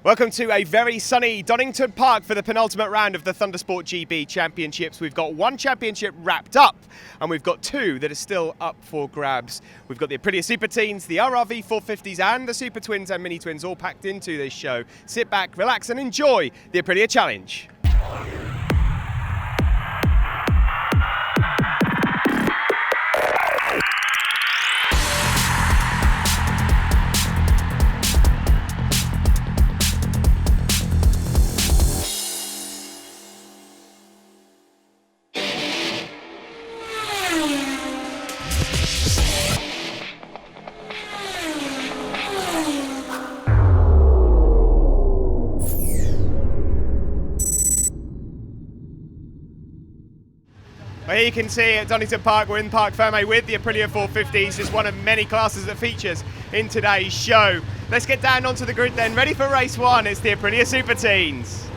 Welcome to a very sunny Donington Park for the penultimate round of the Thundersport GB Championships. We've got one championship wrapped up and we've got two that are still up for grabs. We've got the Aprilia Super Teens, the RRV 450s and the Super Twins and Mini Twins all packed into this show. Sit back, relax and enjoy the Aprilia Challenge. Well, here you can see at Donington Park, we're in Parc Fermé with the Aprilia 450s, just one of many classes that features in today's show. Let's get down onto the grid then, ready for race one, it's the Aprilia Super Teens.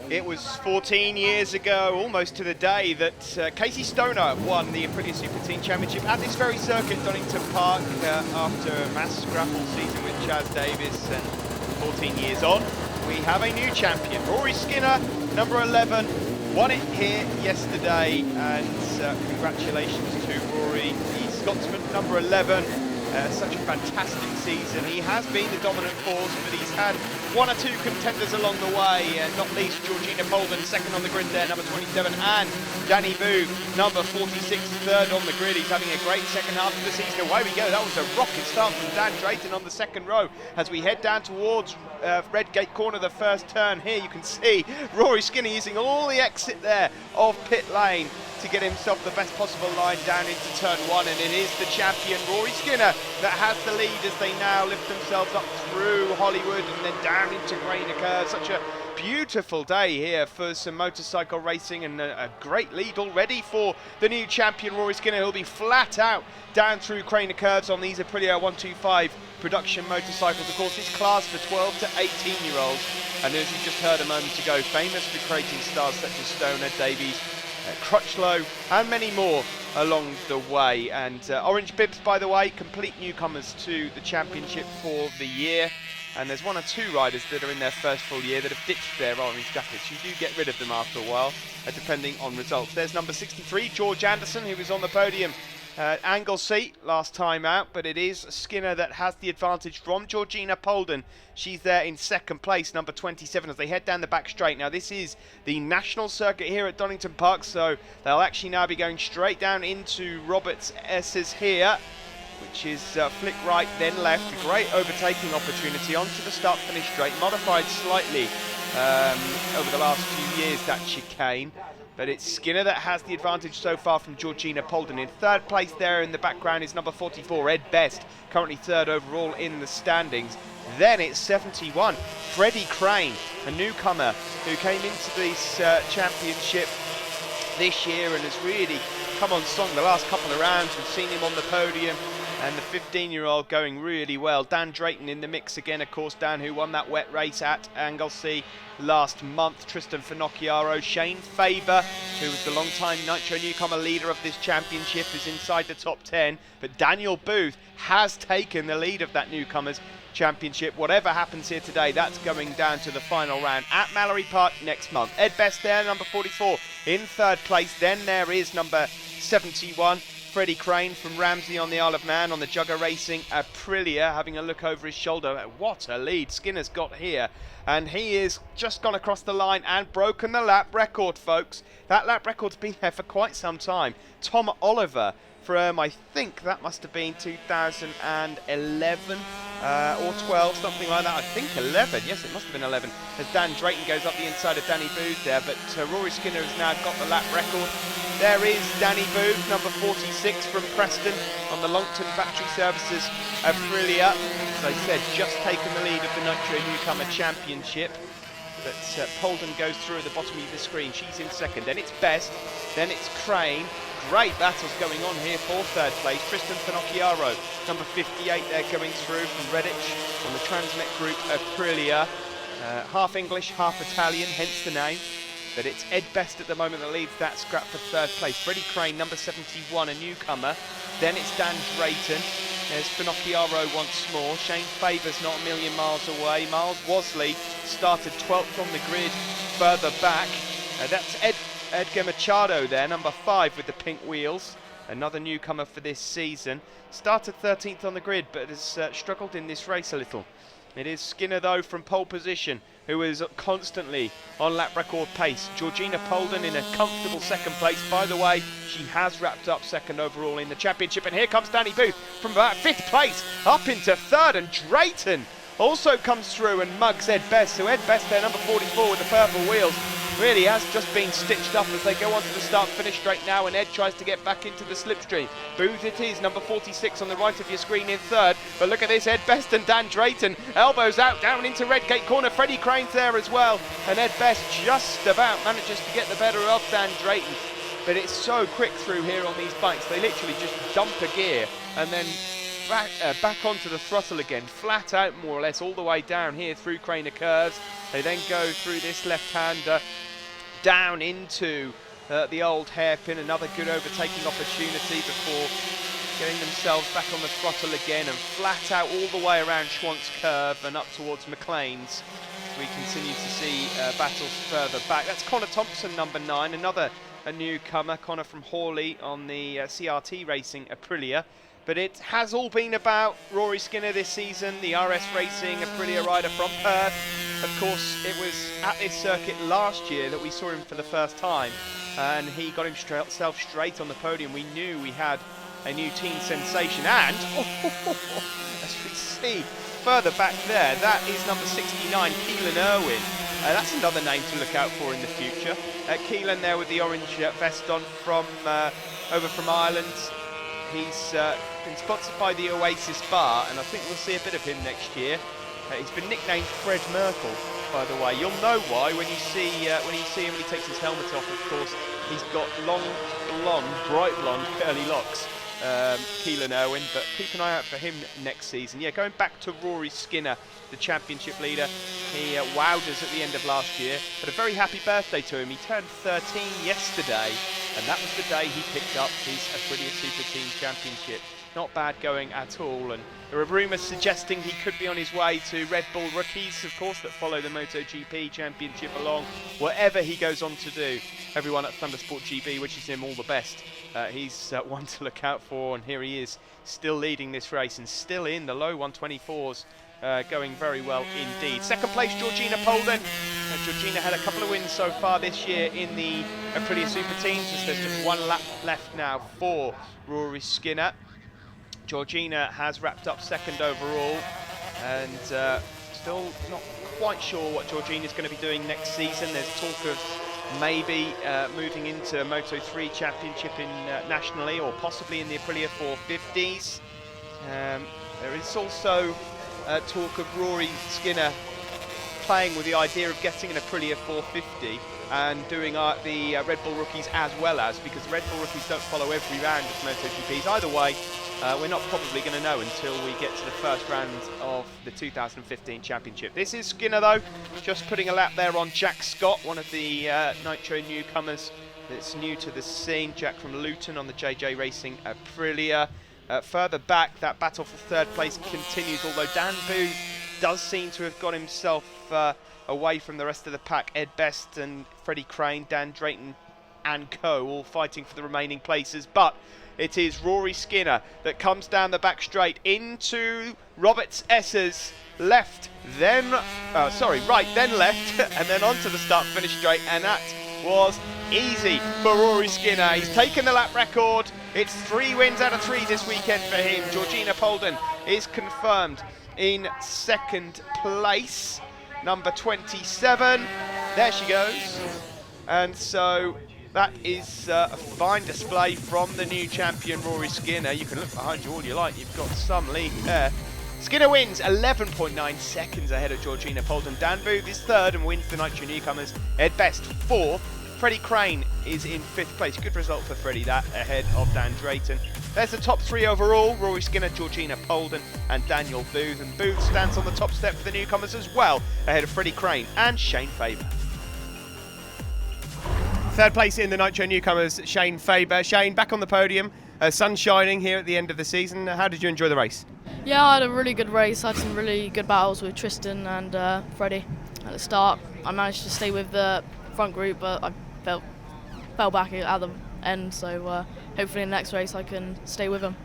It was 14 years ago, almost to the day, that Casey Stoner won the Aprilia Super Teen Championship at this very circuit, Donington Park, after a mass scrapple season with Chaz Davis, and 14 years on, we have a new champion. Rory Skinner, number 11, won it here yesterday, and congratulations to Rory, the Scotsman, number 11. Such a fantastic season. He has been the dominant force, but he's had one or two contenders along the way, not least Georgina Polden, second on the grid there, number 27, and Danny Booth, number 46, third on the grid. He's having a great second half of the season. Away we go. That was a rocket start from Dan Drayton on the second row. As we head down towards Red Gate Corner, the first turn here, you can see Rory Skinner using all the exit there of pit lane to get himself the best possible line down into turn one, and it is the champion Rory Skinner that has the lead as they now lift themselves up through Hollywood and then down into Grainer. Such a beautiful day here for some motorcycle racing, and a great lead already for the new champion Rory Skinner, who'll be flat out down through Craner curves on these Aprilia 125 production motorcycles. Of course, it's class for 12 to 18 year olds, and as you just heard a moment ago, famous for creating stars such as Stoner, Davies, Crutchlow and many more along the way. And orange bibs, by the way, complete newcomers to the championship for the year, and there's one or two riders that are in their first full year that have ditched their orange jackets. You do get rid of them after a while, depending on results. There's number 63, George Anderson, who was on the podium Anglesey last time out, but it is Skinner that has the advantage from Georgina Polden. She's there in second place, number 27, as they head down the back straight. Now this is the national circuit here at Donington Park, so they'll actually now be going straight down into Roberts S's here, which is flick right then left. A great overtaking opportunity onto the start finish straight, modified slightly over the last few years, that chicane. But it's Skinner that has the advantage so far from Georgina Polden. In third place there in the background is number 44, Ed Best, currently third overall in the standings. Then it's 71, Freddie Crane, a newcomer who came into this championship this year and has really come on song the last couple of rounds. We've seen him on the podium, and the 15-year-old going really well. Dan Drayton in the mix again, of course. Dan, who won that wet race at Anglesey last month. Tristan Finocchiaro, Shane Faber, who was the long-time Nitro newcomer leader of this championship, is inside the top 10. But Daniel Booth has taken the lead of that newcomers championship. Whatever happens here today, that's going down to the final round at Mallory Park next month. Ed Best there, number 44, in third place. Then there is number 71, Freddie Crane from Ramsey on the Isle of Man on the Jugger Racing Aprilia, having a look over his shoulder. What a lead Skinner's got here, and he is just gone across the line and broken the lap record, folks. That lap record's been there for quite some time. Tom Oliver from, I think that must have been 2011 or 12, something like that. I think 11, yes, it must have been 11, as Dan Drayton goes up the inside of Danny Booth there, but Rory Skinner has now got the lap record. There is Danny Booth, number 46 from Preston on the Longton Battery Services Aprilia. As I said, just taken the lead of the Nitro Newcomer Championship. But Polden goes through at the bottom of the screen. She's in second. Then it's Best. Then it's Crane. Great battles going on here for third place. Tristan Finocchiaro, number 58 there, going through from Redditch on the Transmet Group Aprilia. Half English, half Italian, hence the name. But it's Ed Best at the moment that leads that scrap for third place. Freddie Crane, number 71, a newcomer. Then it's Dan Drayton. There's Finocchiaro once more. Shane Faber's not a million miles away. Miles Wasley started 12th on the grid further back. That's Edgar Machado there, number 5 with the pink wheels. Another newcomer for this season. Started 13th on the grid, but has struggled in this race a little. It is Skinner, though, from pole position, who is constantly on lap record pace. Georgina Polden in a comfortable second place. By the way, she has wrapped up second overall in the championship. And here comes Danny Booth from about 5th place up into 3rd. And Drayton also comes through and mugs Ed Best. So Ed Best there, number 44 with the purple wheels, really has just been stitched up as they go onto the start-finish straight now, and Ed tries to get back into the slipstream. Booth it is, number 46 on the right of your screen in 3rd. But look at this, Ed Best and Dan Drayton, elbows out down into Redgate corner. Freddie Crane's there as well, and Ed Best just about manages to get the better of Dan Drayton. But it's so quick through here on these bikes, they literally just dump a gear and then back onto the throttle again, flat out more or less, all the way down here through Craner curves. They then go through this left-hander down into the old hairpin. Another good overtaking opportunity before getting themselves back on the throttle again and flat out all the way around Schwantz curve and up towards McLean's. We continue to see battles further back. That's Connor Thompson, number 9, another a newcomer, Connor from Hawley on the CRT Racing Aprilia. But it has all been about Rory Skinner this season, the RS Racing Aprilia rider from Perth. Of course, it was at this circuit last year that we saw him for the first time, and he got himself straight on the podium. We knew we had a new teen sensation, and as we see further back there, that is number 69, Keelan Irwin. That's another name to look out for in the future. Keelan there with the orange vest on from over from Ireland. He's been sponsored by the Oasis Bar, and I think we'll see a bit of him next year. He's been nicknamed Fred Merkel, by the way. You'll know why when you see him when he takes his helmet off. Of course, he's got long, blonde, bright blonde, curly locks. Keelan Irwin, but keep an eye out for him next season. Yeah, going back to Rory Skinner, the championship leader. He wowed us at the end of last year, but a very happy birthday to him. He turned 13 yesterday, and that was the day he picked up his Aprilia Super Team Championship. Not bad going at all, and there are rumours suggesting he could be on his way to Red Bull Rookies, of course, that follow the MotoGP Championship along, whatever he goes on to do. Everyone at Thundersport GB wishes him all the best. He's one to look out for, and here he is, still leading this race and still in the low 124s, going very well indeed. Second place, Georgina Polden. Georgina had a couple of wins so far this year in the Aprilia Super Teams, as there's just one lap left now for Rory Skinner. Georgina has wrapped up second overall, and still not quite sure what Georgina's going to be doing next season. There's talk of maybe moving into Moto3 Championship in nationally, or possibly in the Aprilia 450s. There is also talk of Rory Skinner playing with the idea of getting an Aprilia 450 and doing the Red Bull Rookies as well as, because Red Bull Rookies don't follow every round of MotoGPs. Either way, we're not probably going to know until we get to the first round of the 2015 Championship. This is Skinner, though, just putting a lap there on Jack Scott, one of the Nitro newcomers that's new to the scene. Jack from Luton on the JJ Racing Aprilia. Further back, that battle for third place continues, although Dan Booth does seem to have got himself away from the rest of the pack. Ed Best and Freddie Crane, Dan Drayton and co, all fighting for the remaining places, but it is Rory Skinner that comes down the back straight into Roberts S's left, then right, then left, and then onto the start finish straight, and that was easy for Rory Skinner. He's taken the lap record. It's 3 wins out of 3 this weekend for him. Georgina Polden is confirmed in second place, number 27. There she goes. And so that is a fine display from the new champion, Rory Skinner. You can look behind you all you like. You've got some lead there. Skinner wins 11.9 seconds ahead of Georgina Polden. Dan Booth is third and wins the Nitro newcomers. Ed Best fourth. Freddie Crane is in 5th place. Good result for Freddie, that ahead of Dan Drayton. There's the top 3 overall: Rory Skinner, Georgina Polden and Daniel Booth. And Booth stands on the top step for the newcomers as well, ahead of Freddie Crane and Shane Faber. Third place in the Nitro newcomers, Shane Faber. Shane, back on the podium. Sun shining here at the end of the season. How did you enjoy the race? Yeah, I had a really good race. I had some really good battles with Tristan and Freddie at the start. I managed to stay with the front group, but I fell back at the end, so hopefully in the next race I can stay with them.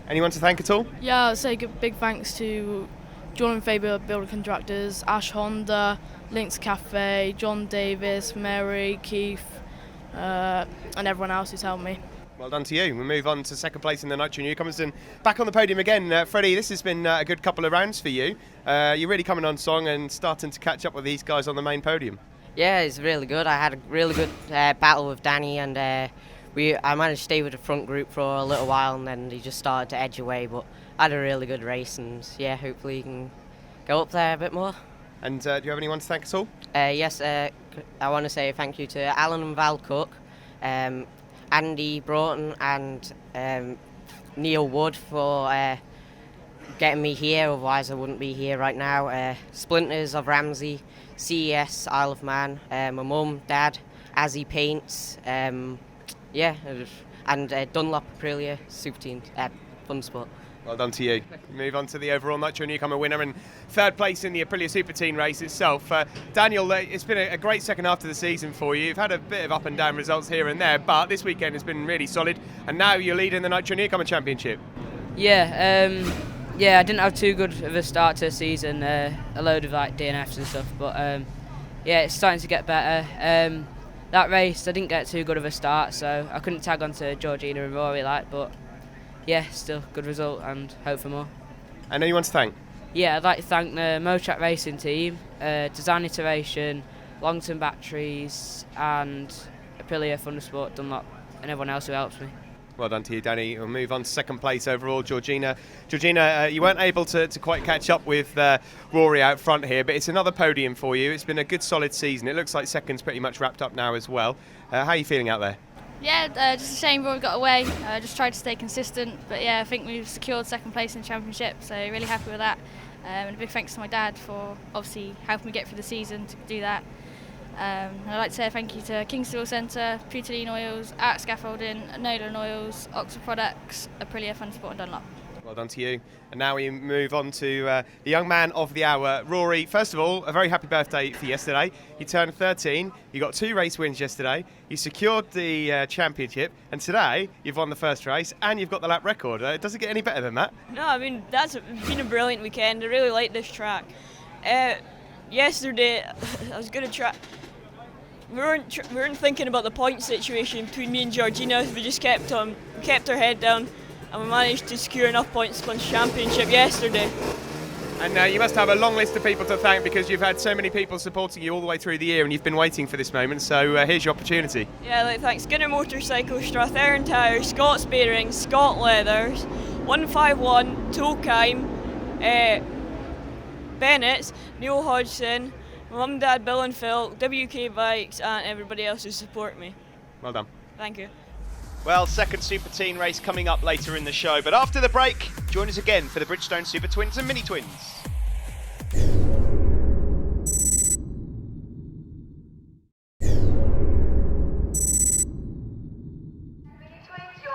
Anyone to thank at all? Yeah, I'd say big thanks to John and Faber Builder Contractors, Ash Honda, Links Cafe, John Davis, Mary, Keith, and everyone else who's helped me. Well done to you. We move on to second place in the Nitro Newcomers and back on the podium again. Freddie, this has been a good couple of rounds for you. You're really coming on strong and starting to catch up with these guys on the main podium. Yeah, it's really good. I had a really good battle with Danny, and I managed to stay with the front group for a little while, and then he just started to edge away. But I had a really good race, and yeah, hopefully you can go up there a bit more. And do you have anyone to thank at all? Yes, I want to say thank you to Alan and Val Cook, Andy Broughton and Neil Wood for getting me here, otherwise I wouldn't be here right now. Splinters of Ramsey, CES, Isle of Man, my mum, dad, Azzy Paints, and Dunlop Aprilia Super Team, Fun Sport. Well done to you. Move on to the overall Nitro Newcomer winner and third place in the Aprilia Super Team race itself. Daniel, it's been a great second half of the season for you. You've had a bit of up and down results here and there, but this weekend has been really solid, and now you're leading the Nitro Newcomer Championship. Yeah, I didn't have too good of a start to the season, a load of like DNFs and stuff, but it's starting to get better. That race, I didn't get too good of a start, so I couldn't tag onto Georgina and Rory, but yeah, still good result and hope for more. And anyone to thank? Yeah, I'd like to thank the Motrack Racing team, Design Iteration, Longton Batteries, and Aprilia Thundersport Dunlop, and everyone else who helps me. Well done to you, Danny. We'll move on to second place overall, Georgina. Georgina, you weren't able to quite catch up with Rory out front here, but it's another podium for you. It's been a good, solid season. It looks like second's pretty much wrapped up now as well. How are you feeling out there? Yeah, just a shame Rory got away. Just tried to stay consistent, but yeah, I think we've secured second place in the championship, so really happy with that. And a big thanks to my dad for obviously helping me get through the season to do that. I'd like to say thank you to Kingston Centre, Puteline Oils, Art Scaffolding, Nolan Oils, Oxford Products, Aprilia Thundersport and Dunlop. Well done to you. And now we move on to the young man of the hour, Rory. First of all, a very happy birthday for yesterday. You turned 13, you got 2 race wins yesterday, you secured the championship, and today you've won the first race and you've got the lap record. Does it get any better than that? No, I mean, that's been a brilliant weekend. I really like this track. Yesterday, I was going to try... We weren't thinking about the point situation between me and Georgina. We just kept our head down, and we managed to secure enough points to punch championship yesterday. And you must have a long list of people to thank, because you've had so many people supporting you all the way through the year and you've been waiting for this moment, so here's your opportunity. Yeah, thanks Skinner Motorcycle, Strathearn Tyres, Scott's Bearings, Scott Leathers, 151, Tokheim, Bennett's, Neil Hodgson, Mum, Dad, Bill and Phil, WK Bikes, and everybody else who support me. Well done. Thank you. Well, second Super Teen race coming up later in the show, but after the break, join us again for the Bridgestone Super Twins and Mini Twins.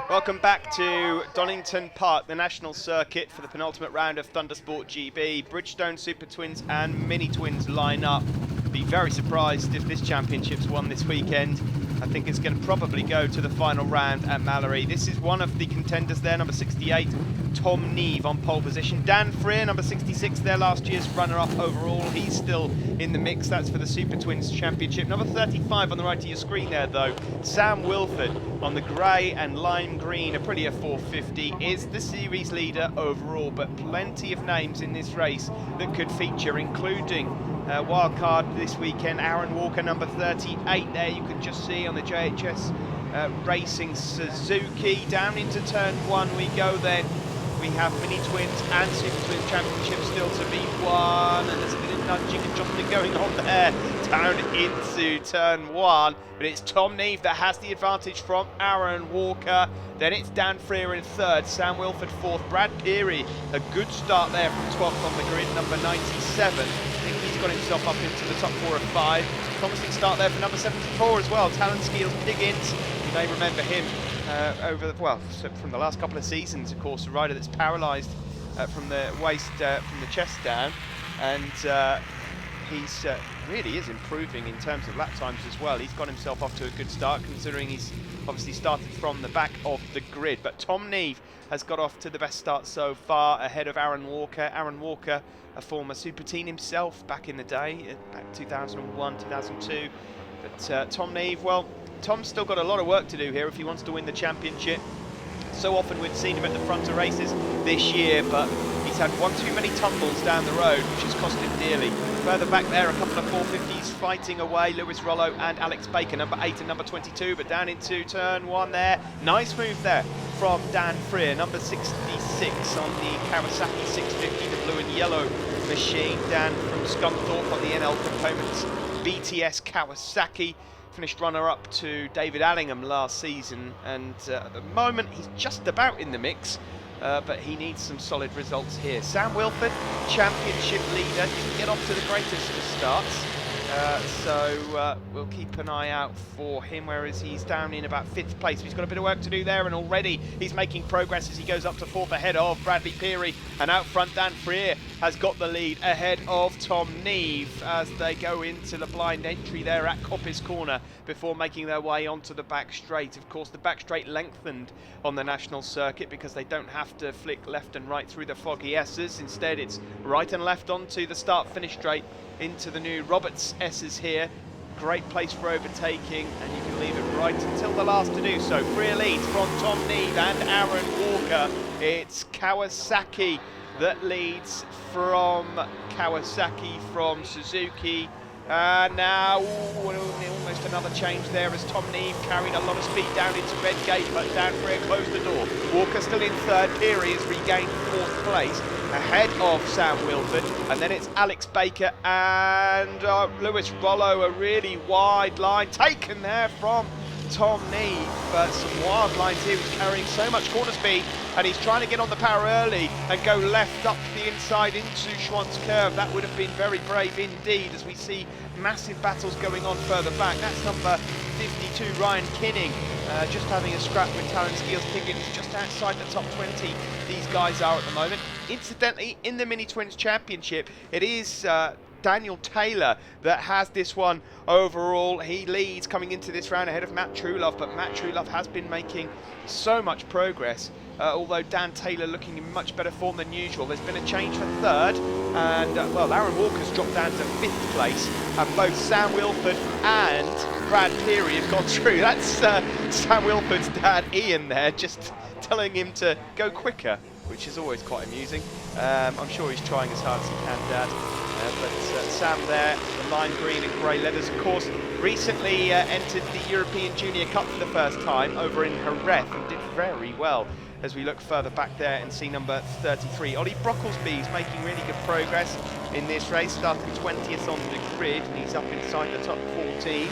Welcome back to Donington Park, the national circuit, for the penultimate round of Thundersport GB. Bridgestone Super Twins and Mini Twins line up. Be very surprised if this championship's won this weekend. I think it's going to probably go to the final round at Mallory. This is one of the contenders there, number 68, Tom Neve on pole position. Dan Freer, number 66, there last year's runner-up overall. He's still in the mix. That's for the Super Twins Championship. Number 35 on the right of your screen there, though, Sam Wilford on the grey and lime green Aprilia 450 is the series leader overall, but plenty of names in this race that could feature, including wildcard this weekend, Aaron Walker, number 38 there, you can just see on the JHS Racing Suzuki. Down into turn 1 we go then. We have Mini Twins and Super Twins Championship still to be won, and there's a bit of nudging and jumping going on there down into turn 1, but it's Tom Neve that has the advantage from Aaron Walker. Then it's Dan Freer in 3rd, Sam Wilford 4th, Brad Peary, a good start there from 12th on the grid, number 97. I think he's got himself up into the top 4 of 5. Promising start there for number 74 as well, Talon Skeels Piggins. You may remember him from the last couple of seasons, of course, a rider that's paralysed from the waist, from the chest down, and he's really is improving in terms of lap times as well. He's got himself off to a good start, considering he's obviously started from the back of the grid. But Tom Neve has got off to the best start so far, ahead of Aaron Walker. Aaron Walker, a former Super Teen himself back in the day, back 2001, 2002. But Tom Neve, well, Tom's still got a lot of work to do here if he wants to win the championship. So often we've seen him at the front of races this year, but he's had one too many tumbles down the road, which has cost him dearly. Further back there, a couple of 450s fighting away, Lewis Rollo and Alex Baker, number 8 and number 22, but down into turn 1 there. Nice move there from Dan Freer, number 66 on the Kawasaki 650, the blue and yellow machine. Dan from Scunthorpe on the NL Components BTS Kawasaki. Finished runner-up to David Allingham last season, and at the moment he's just about in the mix, but he needs some solid results here. Sam Wilford, championship leader, didn't get off to the greatest of starts, so we'll keep an eye out for him, whereas he's down in about 5th place. He's got a bit of work to do there, and already he's making progress as he goes up to 4th ahead of Bradley Peary, and out front Dan Freer has got the lead ahead of Tom Neve as they go into the blind entry there at Coppice Corner before making their way onto the back straight. Of course, the back straight lengthened on the national circuit because they don't have to flick left and right through the foggy S's. Instead, it's right and left onto the start-finish straight into the new Roberts S's here. Great place for overtaking, and you can leave it right until the last to do so. Freer leads from Tom Neve and Aaron Walker. It's Kawasaki that leads from Kawasaki from Suzuki. Now, almost another change there as Tom Neve carried a lot of speed down into Redgate, but Dan Freer closed the door. Walker still in 3rd. Peary has regained 4th place ahead of Sam Wilford, and then it's Alex Baker and Lewis Rollo. A really wide line taken there from Tom Neve. Some wild lines here. He's carrying so much corner speed, and he's trying to get on the power early and go left up the inside into Schwann's Curve. That would have been very brave indeed, as we see massive battles going on further back. That's number 52, Ryan Kinning, just having a scrap with Talon Skeels Pickens, just outside the top 20. These guys are at the moment. Incidentally, in the Mini Twins Championship, it is Daniel Taylor that has this one overall. He leads coming into this round ahead of Matt Truelove, but Matt Truelove has been making so much progress, although Dan Taylor looking in much better form than usual. There's been a change for 3rd, and well, Aaron Walker's dropped down to 5th place, and both Sam Wilford and Brad Peary have gone through. That's Sam Wilford's dad Ian there, just telling him to go quicker, which is always quite amusing. I'm sure he's trying as hard as he can, Dad. But Sam there, the lime green and grey leathers, of course, recently entered the European Junior Cup for the first time over in Jerez and did very well. As we look further back there and see number 33, Ollie Brocklesby is making really good progress in this race, starting 20th on the grid, and he's up inside the top 14.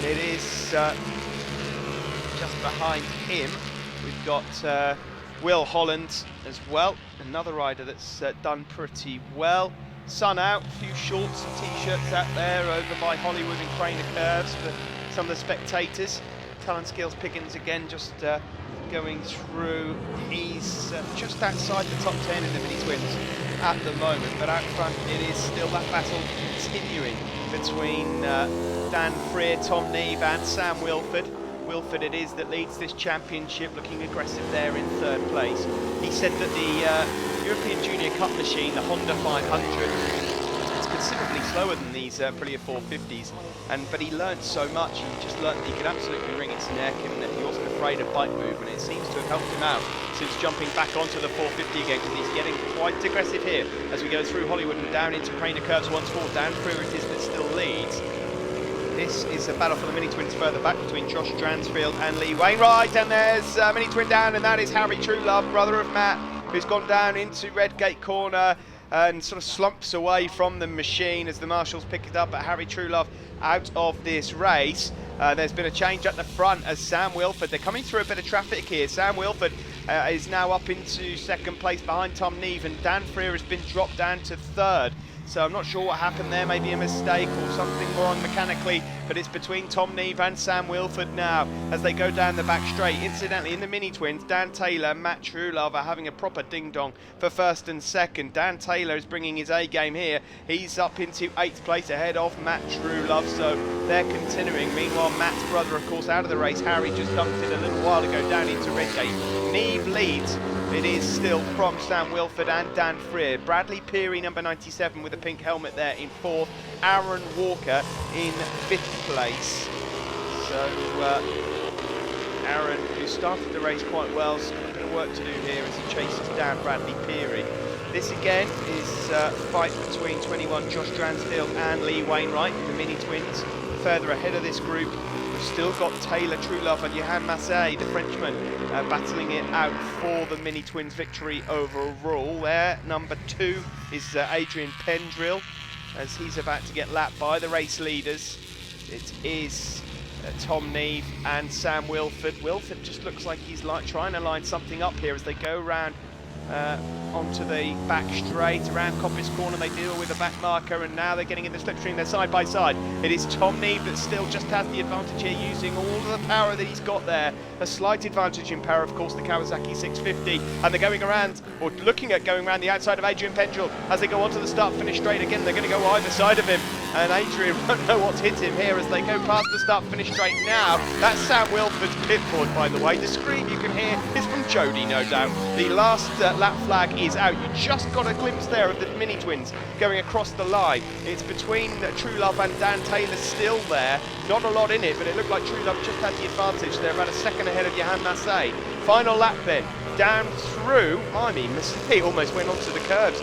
It is just behind him. We've got Will Holland as well, another rider that's done pretty well. Sun out, a few shorts and t-shirts out there over by Hollywood and Craner Curves for some of the spectators. Talon Skills Pickens again just going through. He's just outside the top 10 in the Mini Twins at the moment, but out front it is still that battle continuing between Dan Freer, Tom Neve and Sam Wilford. Wilford it is that leads this championship, looking aggressive there in 3rd place. He said that the European Junior Cup machine, the Honda 500, is considerably slower than these Aprilia 450s, but he learned so much. He just learned that he could absolutely wring its neck, and that he wasn't afraid of bike movement. It seems to have helped him out since jumping back onto the 450 again, because he's getting quite aggressive here as we go through Hollywood and down into Craner Curves once more. Dan Freer it is that still leads. This is a battle for the Mini Twins further back between Josh Dransfield and Lee Wainwright, and there's Mini Twin down, and that is Harry Truelove, brother of Matt, who's gone down into Redgate Corner and sort of slumps away from the machine as the marshals pick it up. But Harry Truelove out of this race. There's been a change at the front as Sam Wilford, they're coming through a bit of traffic here. Sam Wilford is now up into 2nd place behind Tom Neve, and Dan Freer has been dropped down to 3rd. So I'm not sure what happened there, maybe a mistake or something wrong mechanically, but it's between Tom Neve and Sam Wilford now as they go down the back straight. Incidentally, in the mini-twins, Dan Taylor, Matt Truelove are having a proper ding-dong for first and second. Dan Taylor is bringing his A-game here. He's up into 8th place ahead of Matt Truelove, so they're continuing. Meanwhile, Matt's brother, of course, out of the race. Harry just dumped it a little while ago down into Redgate. Neve leads. It is still from Sam Wilford and Dan Freer. Bradley Peary, number 97, with a pink helmet there in 4th. Aaron Walker in 5th place. So Aaron, who started the race quite well, has got a bit of work to do here as he chases down Bradley Peary. This again is a fight between 21 Josh Dransfield and Lee Wainwright in the mini-twins. Further ahead of this group, we've still got Taylor Truelove and Johan Massey, the Frenchman, battling it out for the mini-twins victory overall. There, number 2 is Adrian Pendrill, as he's about to get lapped by the race leaders. It is Tom Neve and Sam Wilford. Wilford just looks like he's trying to line something up here as they go round onto the back straight around Coppice Corner. They deal with a back marker, and now they're getting in the slipstream. They're side by side. It is Tom Neve that still just has the advantage here, using all of the power that he's got there. A slight advantage in power, of course, the Kawasaki 650, and they're going around, or looking at going around the outside of Adrian Pendrill as they go onto the start-finish straight. Again, they're going to go either side of him, and Adrian won't know what's hit him here as they go past the start-finish straight now. That's Sam Wilford's pit board, by the way. The scream you can hear is from Jody, no doubt. The last lap flag is out. You just got a glimpse there of the mini-twins going across the line. It's between Truelove and Dan Taylor still there. Not a lot in it, but it looked like Truelove just had the advantage. They're about a second ahead of Johan Massey. Final lap then, down through, Massey almost went onto the curbs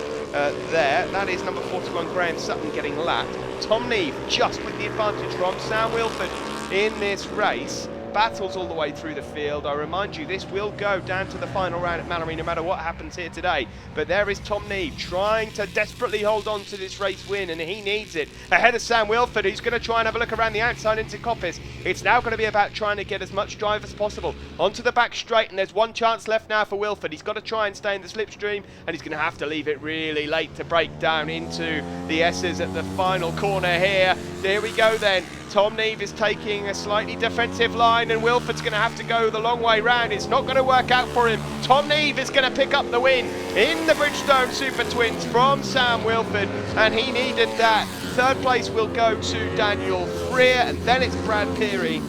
there. That is number 41, Graham Sutton, getting lapped. Tom Neve just with the advantage from Sam Wilford in this race. Battles all the way through the field. I remind you, this will go down to the final round at Mallory no matter what happens here today. But there is Tom Neve trying to desperately hold on to this race win, and he needs it. Ahead of Sam Wilford, who's going to try and have a look around the outside into Coppice. It's now going to be about trying to get as much drive as possible onto the back straight, and there's one chance left now for Wilford. He's got to try and stay in the slipstream, and he's going to have to leave it really late to break down into the S's at the final corner here. There we go then. Tom Neve is taking a slightly defensive line, and Wilford's going to have to go the long way round. It's not going to work out for him. Tom Neve is going to pick up the win in the Bridgestone Super Twins from Sam Wilford, and he needed that. 3rd place will go to Daniel Freer, and then it's Brad Peary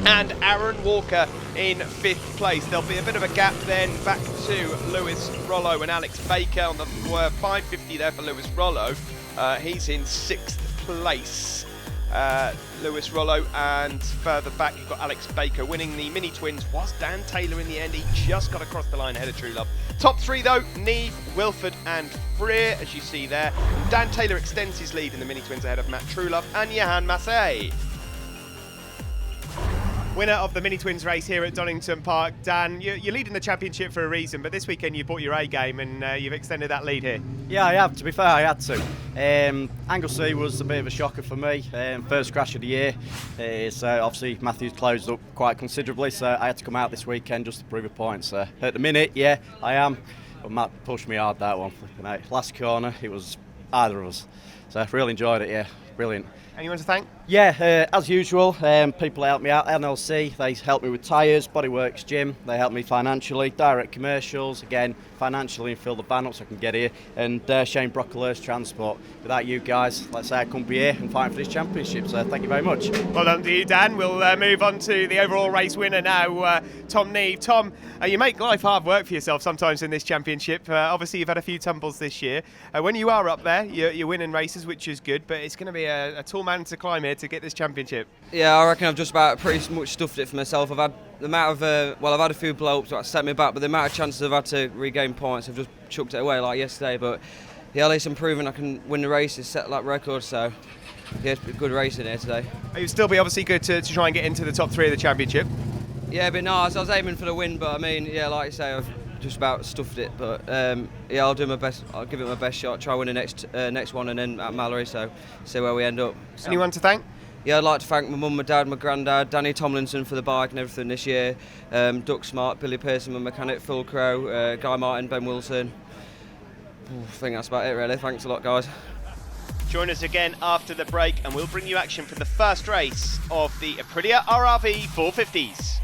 and Aaron Walker in 5th place. There'll be a bit of a gap then back to Lewis Rollo and Alex Baker on the 550 there for Lewis Rollo. He's in 6th place. Lewis Rollo, and further back you've got Alex Baker. Winning the mini-twins was Dan Taylor in the end. He just got across the line ahead of Truelove. Top 3 though, Neve, Wilford and Freer, as you see there. Dan Taylor extends his lead in the mini-twins ahead of Matt Truelove and Johan Massey. Winner of the mini-twins race here at Donington Park. Dan, you're leading the championship for a reason, but this weekend you brought your A-game and you've extended that lead here. Yeah, I have. To be fair, I had to. Anglesey was a bit of a shocker for me. First crash of the year. Obviously, Matthews closed up quite considerably, so I had to come out this weekend just to prove a point. So at the minute, yeah, I am. But Matt pushed me hard that one. Last corner, it was either of us. So I really enjoyed it, yeah. Brilliant. Anyone to thank? Yeah, as usual, people helped me out. NLC, they helped me with tyres, Bodyworks Gym, they helped me financially, direct commercials, again, financially, and fill the van up so I can get here, and Shane Brocklehurst Transport. Without you guys, let's say I couldn't be here and fighting for this championship, so thank you very much. Well done to you, Dan. We'll move on to the overall race winner now, Tom Neve. Tom, you make life hard work for yourself sometimes in this championship. Obviously, you've had a few tumbles this year. When you are up there, you're winning races, which is good, but it's going to be a tall mountain to climb here to get this championship. Yeah, I reckon I've just about pretty much stuffed it for myself. I've had the amount of I've had a few blow-ups that set me back, but the amount of chances I've had to regain points, I've just chucked it away like yesterday. But yeah, at least I'm proving I can win the races, set that record. So yeah, it's a good racing here today. It would still be obviously good to try and get into the top 3 of the championship. Yeah, but no, I was aiming for the win, but I mean, yeah, like you say, I've just about stuffed it. But yeah, I'll do my best. I'll give it my best shot. Try win the next one, and then at Mallory. So see where we end up. So, anyone to thank? Yeah, I'd like to thank my mum, my dad, my granddad, Danny Tomlinson for the bike and everything this year. Duck Smart, Billy Pearson, my mechanic, Phil Crow, Guy Martin, Ben Wilson. I think that's about it really. Thanks a lot, guys. Join us again after the break and we'll bring you action for the first race of the Aprilia RRV 450s.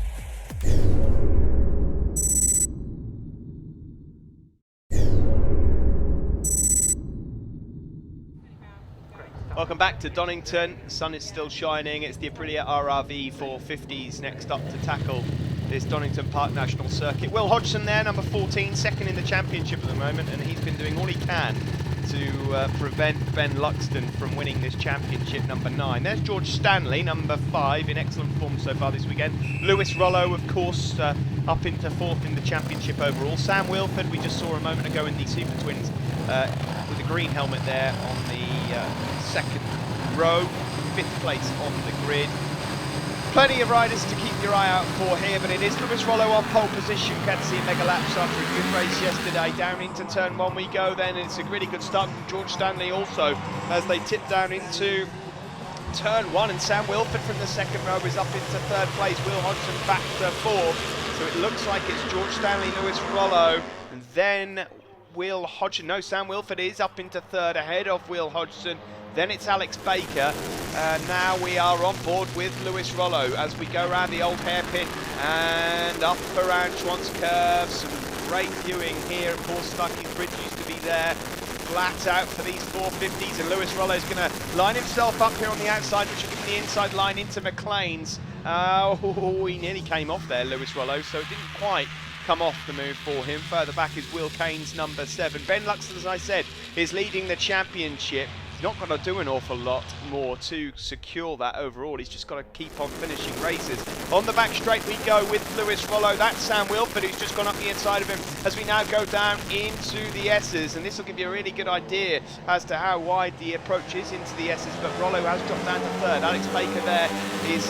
Welcome back to Donington. The sun is still shining. It's the Aprilia RRV 450s next up to tackle this Donington Park National Circuit. Will Hodgson there, number 14, second in the championship at the moment, and he's been doing all he can to prevent Ben Luxton from winning this championship, number 9. There's George Stanley, number 5, in excellent form so far this weekend. Lewis Rollo, of course, up into 4th in the championship overall. Sam Wilford, we just saw a moment ago in the Super Twins, with the green helmet there on the second row, 5th place on the grid. Plenty of riders to keep your eye out for here, but it is Lewis Rollo on pole position, courtesy Mega Laps after a good race yesterday. Down into turn 1 we go then, and it's a really good start from George Stanley also as they tip down into turn 1, and Sam Wilford from the second row is up into 3rd place. Will Hodgson back to 4th, so it looks like it's George Stanley, Lewis Rollo, and then Will Hodgson. No, Sam Wilford is up into 3rd ahead of Will Hodgson. Then it's Alex Baker. Now we are on board with Lewis Rollo as we go around the old hairpin and up around Schwann's Curve. Some great viewing here. Of course, Starkey's Bridge used to be there. Flat out for these 450s, and Lewis Rollo's going to line himself up here on the outside, which will give him the inside line into McLean's. Oh, he nearly came off there, Lewis Rollo, so it didn't quite come off the move for him. Further back is Will Keynes, number 7. Ben Luxton, as I said, is leading the championship. He's not going to do an awful lot more to secure that overall. He's just got to keep on finishing races. On the back straight we go with Lewis Rollo. That's Sam Wilford, who's just gone up the inside of him as we now go down into the S's. And this will give you a really good idea as to how wide the approach is into the S's. But Rollo has dropped down to 3rd. Alex Baker there is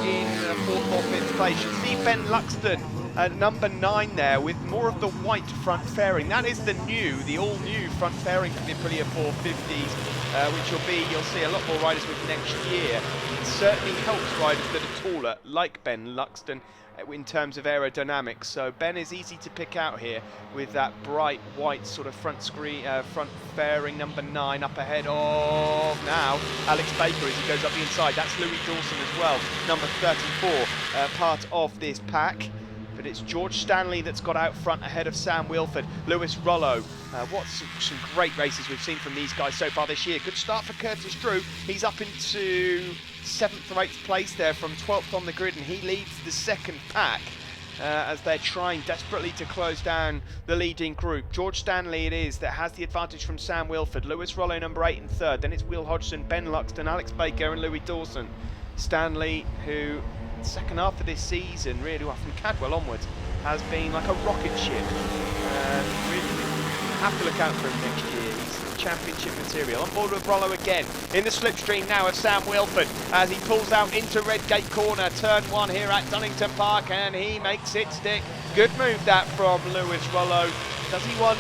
in 4th or 5th place. You see Ben Luxton at number 9 there with more of the white front fairing. That is the all-new front fairing for the Aprilia 450s, which will be, you'll see a lot more riders with next year. It certainly helps riders that are taller, like Ben Luxton, in terms of aerodynamics. So Ben is easy to pick out here with that bright white sort of front fairing, number 9 up ahead of now Alex Baker as he goes up the inside. That's Louis Dawson as well, number 34, part of this pack. But it's George Stanley that's got out front ahead of Sam Wilford. Lewis Rollo. What's some great races we've seen from these guys so far this year. Good start for Curtis Drew. He's up into 7th or 8th place there from 12th on the grid, and he leads the second pack as they're trying desperately to close down the leading group. George Stanley it is that has the advantage from Sam Wilford. Lewis Rollo number 8 and 3rd. Then it's Will Hodgson, Ben Luxton, Alex Baker and Louis Dawson. Stanley, who second half of this season, really, well, from Cadwell onwards, has been like a rocket ship. Really have to look out for him next year. He's championship material. On board with Rollo again in the slipstream now of Sam Wilford as he pulls out into Redgate Corner, turn 1 here at Donington Park, and he makes it stick. Good move that from Lewis Rollo. Does he run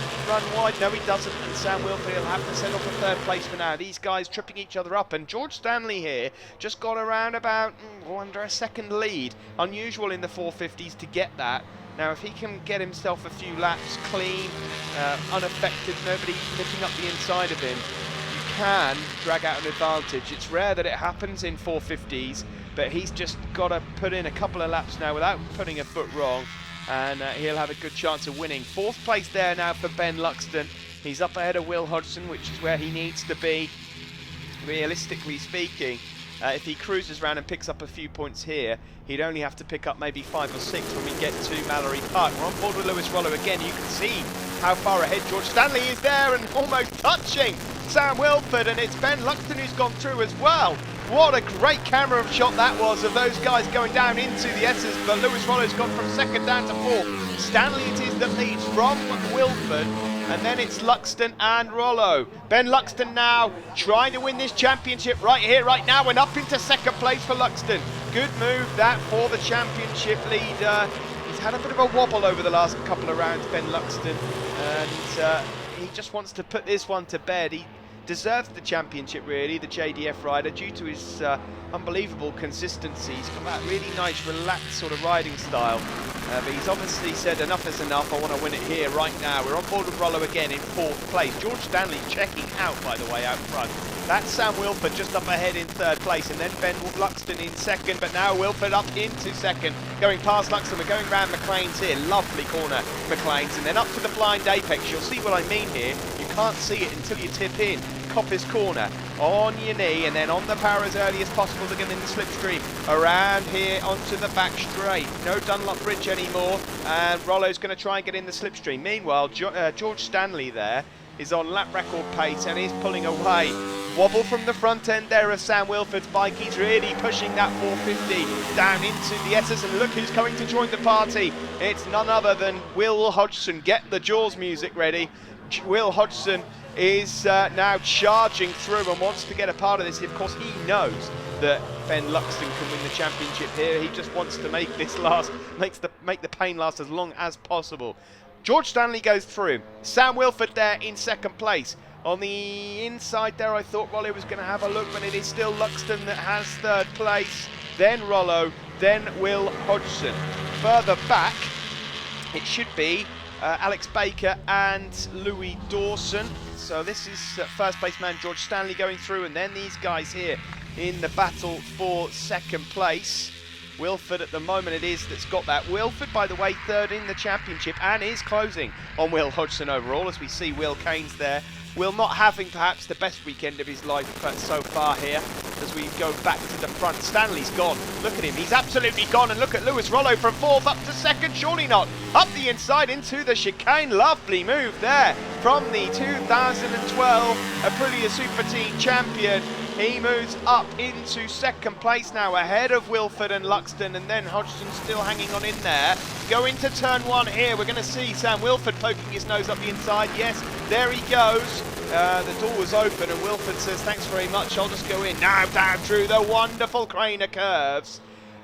wide? No, he doesn't. And Sam Wilford will have to send off a 3rd place for now. These guys tripping each other up. And George Stanley here just got around about under a second lead. Unusual in the 450s to get that. Now, if he can get himself a few laps clean, unaffected, nobody picking up the inside of him, you can drag out an advantage. It's rare that it happens in 450s, but he's just got to put in a couple of laps now without putting a foot wrong. And he'll have a good chance of winning. 4th place there now for Ben Luxton. He's up ahead of Will Hodgson, which is where he needs to be, realistically speaking. If he cruises around and picks up a few points here, he'd only have to pick up maybe 5 or 6 when we get to Mallory Park. We're on board with Lewis Rollo again. You can see how far ahead George Stanley is there and almost touching Sam Wilford, and it's Ben Luxton who's gone through as well. What a great camera shot that was of those guys going down into the S's, but Lewis Rollo's gone from 2nd down to 4th. Stanley it is that leads from Wilford, and then it's Luxton and Rollo. Ben Luxton now trying to win this championship right here, right now, and up into 2nd place for Luxton. Good move that for the championship leader. He's had a bit of a wobble over the last couple of rounds, Ben Luxton, and he just wants to put this one to bed. He deserves the championship, really, the JDF rider, due to his unbelievable consistency. He's got that really nice, relaxed sort of riding style. But he's obviously said enough is enough, I want to win it here right now. We're on board with Rollo again in 4th place. George Stanley checking out, by the way, out front. That's Sam Wilford just up ahead in 3rd place, and then Ben Luxton in 2nd, but now Wilford up into 2nd. Going past Luxton, we're going round McLean's here. Lovely corner, McLean's, and then up to the blind apex. You'll see what I mean here. You can't see it until you tip in. Coppice corner, on your knee, and then on the power as early as possible to get in the slipstream. Around here onto the back straight. No Dunlop Bridge anymore, and Rollo's going to try and get in the slipstream. Meanwhile, George Stanley there is on lap record pace and is pulling away. Wobble from the front end there of Sam Wilford's bike. He's really pushing that 450 down into the S's, and look who's coming to join the party. It's none other than Will Hodgson. Get the Jaws music ready. Will Hodgson is now charging through and wants to get a part of this. Of course, he knows that Ben Luxton can win the championship here. He just wants to make this last, make the pain last as long as possible. George Stanley goes through. Sam Wilford there in 2nd place. On the inside there, I thought Rollo was going to have a look, but it is still Luxton that has 3rd place. Then Rollo, then Will Hodgson. Further back, it should be Alex Baker and Louis Dawson. So this is 1st place man George Stanley going through, and then these guys here in the battle for 2nd place. Wilford at the moment it is that's got that. Wilford, by the way, 3rd in the championship and is closing on Will Hodgson overall, as we see Will Keynes there. Will not having perhaps the best weekend of his life so far here as we go back to the front. Stanley's gone. Look at him. He's absolutely gone. And look at Lewis Rollo from 4th up to 2nd. Surely not. Up the inside into the chicane. Lovely move there from the 2012 Aprilia Super Team champion. He moves up into 2nd place now, ahead of Wilford and Luxton, and then Hodgson still hanging on in there. Go into turn 1 here. We're going to see Sam Wilford poking his nose up the inside. Yes, there he goes. The door was open and Wilford says, thanks very much, I'll just go in. Now down through the wonderful crane of curves.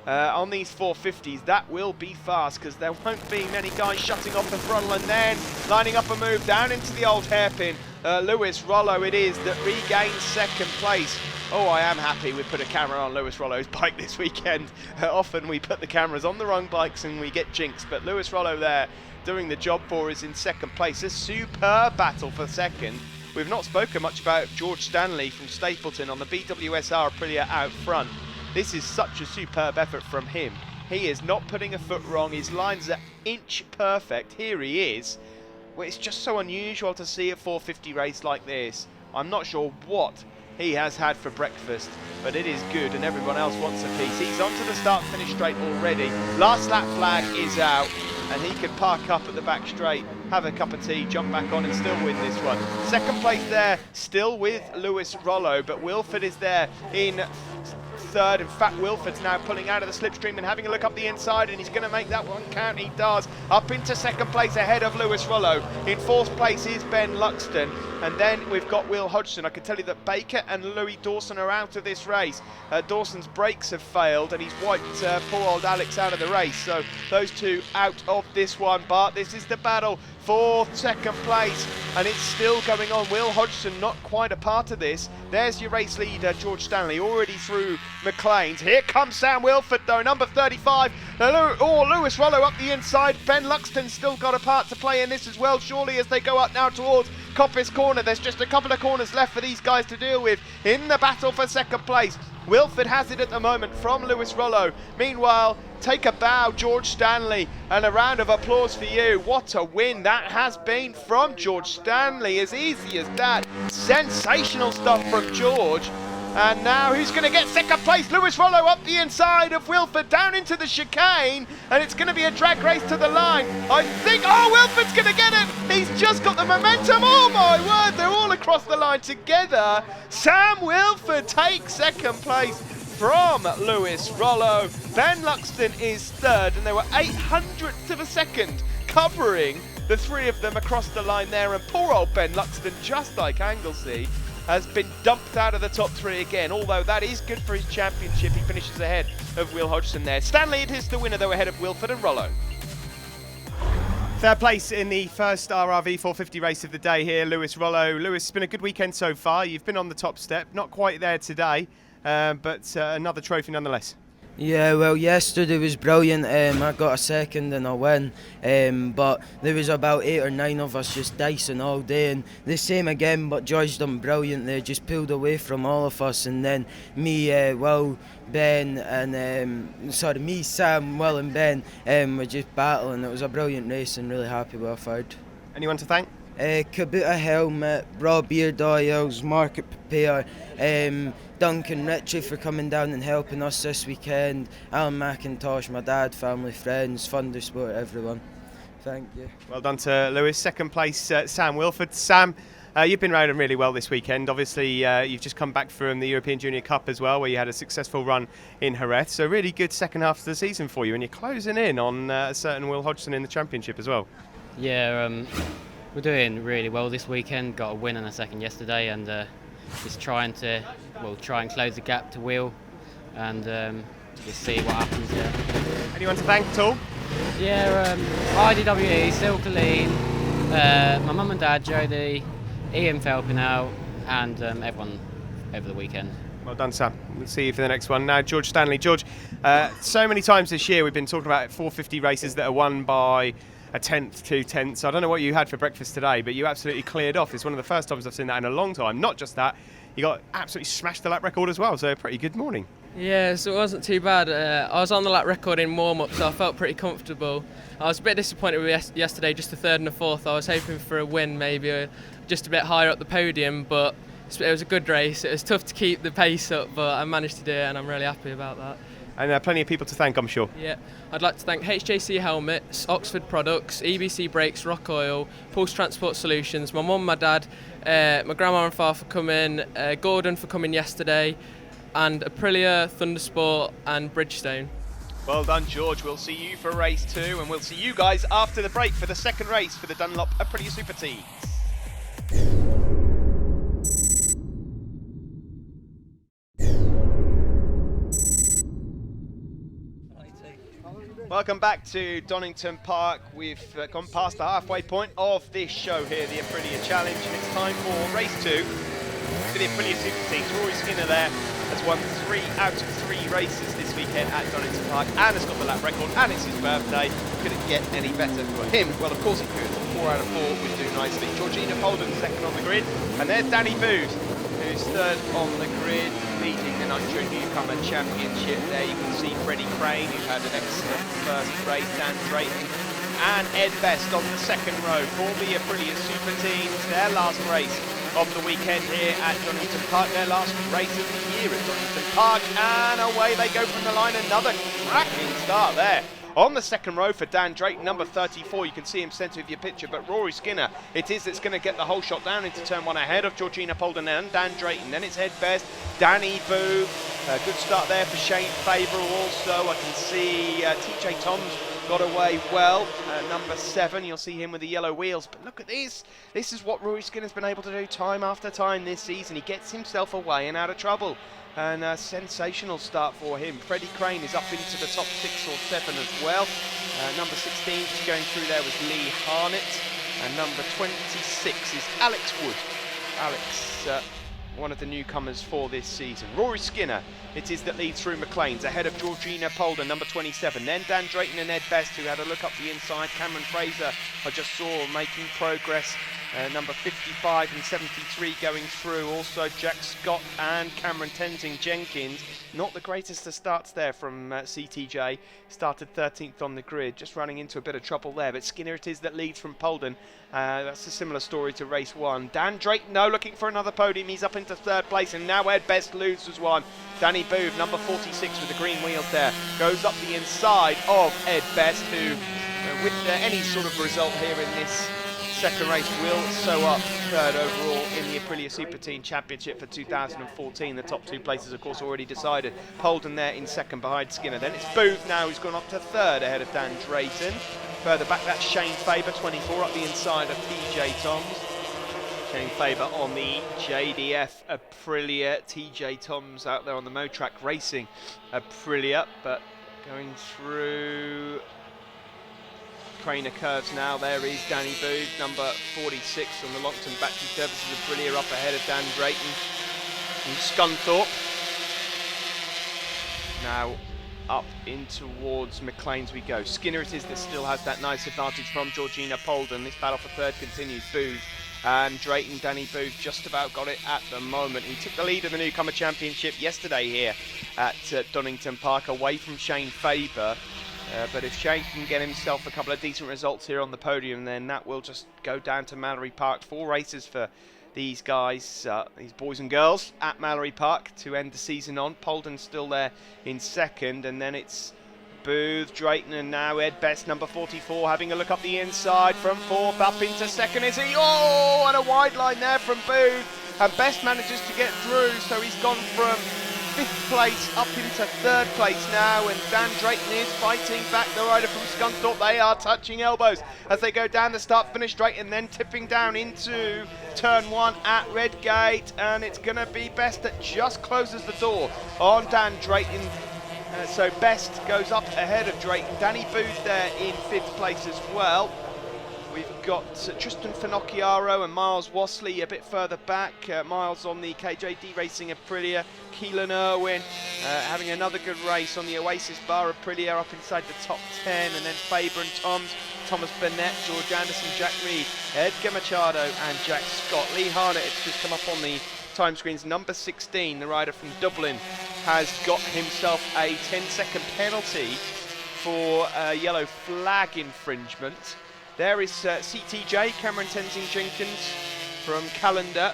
On these 450s, that will be fast because there won't be many guys shutting off the throttle, and then lining up a move down into the old hairpin. Lewis Rollo it is that regains 2nd place. Oh, I am happy we put a camera on Lewis Rollo's bike this weekend. Often we put the cameras on the wrong bikes and we get jinxed, but Lewis Rollo there doing the job for us in 2nd place. A superb battle for 2nd. We've not spoken much about George Stanley from Stapleton on the BWSR Aprilia out front. This is such a superb effort from him. He is not putting a foot wrong. His lines are inch perfect. Here he is. Well, it's just so unusual to see a 450 race like this. I'm not sure what he has had for breakfast, but it is good and everyone else wants a piece. He's onto the start-finish straight already. Last lap flag is out and he can park up at the back straight, have a cup of tea, jump back on and still win this one. 2nd place there, still with Lewis Rollo, but Wilford is there in 3rd. In fact, Wilford's now pulling out of the slipstream and having a look up the inside, and he's going to make that one count. He does. Up into 2nd place ahead of Lewis Rollo. In 4th place is Ben Luxton, and then we've got Will Hodgson. I can tell you that Baker and Louis Dawson are out of this race. Dawson's brakes have failed and he's wiped poor old Alex out of the race, so those two out of this one. But this is the battle for 2nd place, and it's still going on. Will Hodgson not quite a part of this. There's your race leader, George Stanley, already through McLean's. Here comes Sam Wilford though, number 35. Lewis Rollo up the inside. Ben Luxton's still got a part to play in this as well, surely, as they go up now towards Coppice corner. There's just a couple of corners left for these guys to deal with in the battle for 2nd place. Wilford has it at the moment from Lewis Rollo. Meanwhile, take a bow, George Stanley, and a round of applause for you. What a win that has been from George Stanley, as easy as that. Sensational stuff from George. And now who's going to get 2nd place? Lewis Rollo up the inside of Wilford, down into the chicane, and it's going to be a drag race to the line. I think, oh, Wilford's going to get it. He's just got the momentum. Oh my word, they're all across the line together. Sam Wilford takes 2nd place from Lewis Rollo. Ben Luxton is 3rd, and they were 800ths of a second covering the 3 of them across the line there. And poor old Ben Luxton, just like Anglesey, has been dumped out of the top 3 again, although that is good for his championship. He finishes ahead of Will Hodgson there. Stanley it is the winner, though, ahead of Wilford and Rollo. Third place in the first RRV 450 race of the day here, Lewis Rollo. Lewis, it's been a good weekend so far. You've been on the top step, not quite there today, but another trophy nonetheless. Yeah, well, yesterday was brilliant. I got a second and a win, but there was about 8 or 9 of us just dicing all day, and the same again. But Joy's done brilliant. They just pulled away from all of us, and then me, Will, Ben, and me, Sam, Will, and Ben were just battling. It was a brilliant race, and really happy with our third. Anyone to thank? Kabuta Helmet, Rob Beard Oils, Market Prepare, Duncan Ritchie for coming down and helping us this weekend, Alan McIntosh, my dad, family, friends, Thundersport, everyone. Thank you. Well done to Lewis. Second place, Sam Wilford. Sam, you've been riding really well this weekend. Obviously, you've just come back from the European Junior Cup as well, where you had a successful run in Jerez. So really good second half of the season for you, and you're closing in on a certain Will Hodgson in the championship as well. Yeah, we're doing really well this weekend. Got a win and a second yesterday, and just try and close the gap to Will, and just see what happens there. Anyone to thank at all? Yeah, IDWE, Silkaleen, my mum and dad, Jodie, Ian for helping out, and everyone over the weekend. Well done, Sam. We'll see you for the next one. Now, George Stanley. George, so many times this year we've been talking about 450 races that are won by a tenth, 2 tenths. I don't know what you had for breakfast today, but you absolutely cleared off. It's one of the first times I've seen that in a long time. Not just that, you got absolutely smashed the lap record as well, so a pretty good morning. Yeah, so it wasn't too bad. I was on the lap record in warm-up, so I felt pretty comfortable. I was a bit disappointed with yesterday, just a third and a fourth. I was hoping for a win, maybe just a bit higher up the podium, but it was a good race. It was tough to keep the pace up, but I managed to do it, and I'm really happy about that. And plenty of people to thank, I'm sure. Yeah, I'd like to thank HJC Helmets, Oxford Products, EBC Brakes, Rock Oil, Pulse Transport Solutions, my mum, my dad, my grandma and father for coming, Gordon for coming yesterday, and Aprilia, Thundersport and Bridgestone. Well done, George. We'll see you for race 2, and we'll see you guys after the break for the second race for the Dunlop Aprilia Super Teams. Welcome back to Donington Park. We've gone past the halfway point of this show here, the Aprilia Challenge, and it's time for race 2 for the Aprilia Super Teams. Rory Skinner there has won 3 out of 3 races this weekend at Donington Park and has got the lap record, and it's his birthday. Couldn't get any better for him. Well, of course he could. 4 out of 4 would do nicely. Georgina Polden second on the grid, and there's Danny Booth, who's third on the grid, leading the Nitro Newcomer Championship. There you can see Freddie Crane, who had an excellent first race, Dan Drayton, and Ed Best on the second row for the Aprilia Super Teams. Their last race of the weekend here at Donington Park, their last race of the year at Donington Park, and away they go from the line. Another cracking start there on the second row for Dan Drayton, number 34. You can see him centre of your picture, but Rory Skinner it is that's going to get the whole shot down into turn 1 ahead of Georgina Polden and Dan Drayton. Then it's Ed Best, Danny Boo. Good start there for Shane Faber also. I can see TJ Toms got away well, number 7. You'll see him with the yellow wheels, but look at this. This is what Rory Skinner's been able to do time after time this season. He gets himself away and out of trouble. And a sensational start for him. Freddie Crane is up into the top 6 or 7 as well. Number 16 just going through there was Lee Harnett. And number 26 is Alex Wood. Alex, one of the newcomers for this season. Rory Skinner, it is that leads through McLean's, ahead of Georgina Polden, number 27. Then Dan Drayton and Ed Best, who had a look up the inside. Cameron Fraser, I just saw making progress. Number 55 and 73 going through. Also Jack Scott and Cameron Tenzing Jenkins. Not the greatest of starts there from CTJ. Started 13th on the grid, just running into a bit of trouble there. But Skinner it is that leads from Polden. That's a similar story to race 1. Dan Drayton, though, looking for another podium. He's up into 3rd place, and now Ed Best loses one. Danny Booth, number 46 with the green wheels there, goes up the inside of Ed Best, who, with any sort of result here in this second race, will sew up 3rd overall in the Aprilia Super Team Championship for 2014. The top 2 places, of course, already decided. Polden there in 2nd behind Skinner. Then it's Booth now, who's gone up to 3rd ahead of Dan Drayton. Further back, that's Shane Faber, 24, up the inside of TJ Toms. Shane Faber on the JDF Aprilia. TJ Toms out there on the Motrack Racing Aprilia, but going through Craner curves now. There is Danny Booth, number 46 on the Lockton Battery Services Aprilia, up ahead of Dan Drayton and Scunthorpe. Now up in towards McLean's we go. Skinner it is that still has that nice advantage from Georgina Polden. This battle for third continues. Booth and Drayton, Danny Booth just about got it at the moment. He took the lead in the Newcomer Championship yesterday here at Donington Park, away from Shane Faber. But if Shane can get himself a couple of decent results here on the podium, then that will just go down to Mallory Park. 4 races for these guys, these boys and girls at Mallory Park to end the season on. Polden's still there in second, and then it's Booth, Drayton, and now Ed Best, number 44, having a look up the inside from 4th up into 2nd. Is he? Oh, and a wide line there from Booth, and Best manages to get through, so he's gone from 5th place up into 3rd place now, and Dan Drayton is fighting back the rider from Scunthorpe. They are touching elbows as they go down the start-finish straight, and then tipping down into turn 1 at Redgate, and it's going to be Best that just closes the door on Dan Drayton. So Best goes up ahead of Drayton. Danny Booth there in 5th place as well. We've got Tristan Finocchiaro and Miles Wassley a bit further back. Miles on the KJD Racing Aprilia. Keelan Irwin having another good race on the Oasis Bar Aprilia up inside the top 10. And then Faber and Thomas Burnett, George Anderson, Jack Reed, Edgar Machado and Jack Scott. Lee Harnett has just come up on the time screens. Number 16, the rider from Dublin, has got himself a 10-second penalty for a yellow flag infringement. There is CTJ, Cameron Tenzing Jenkins from Callender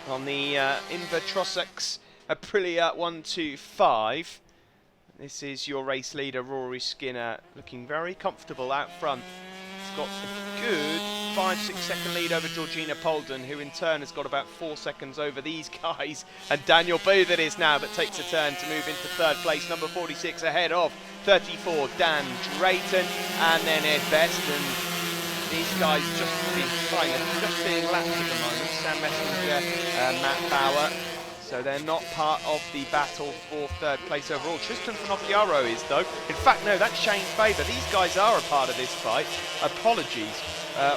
on the Inver Trossachs Aprilia 125. This is your race leader, Rory Skinner, looking very comfortable out front. He's got a good 5-6 second lead over Georgina Polden, who in turn has got about 4 seconds over these guys. And Daniel Booth it is now that takes a turn to move into 3rd place, number 46 ahead of 34, Dan Drayton, and then Ed Best. And these guys just being lapped at the moment. Sam Messenger, Matt Bauer. So they're not part of the battle for 3rd place overall. Tristan Finocchiaro is, though. In fact, no, that's Shane Faber. These guys are a part of this fight. Apologies.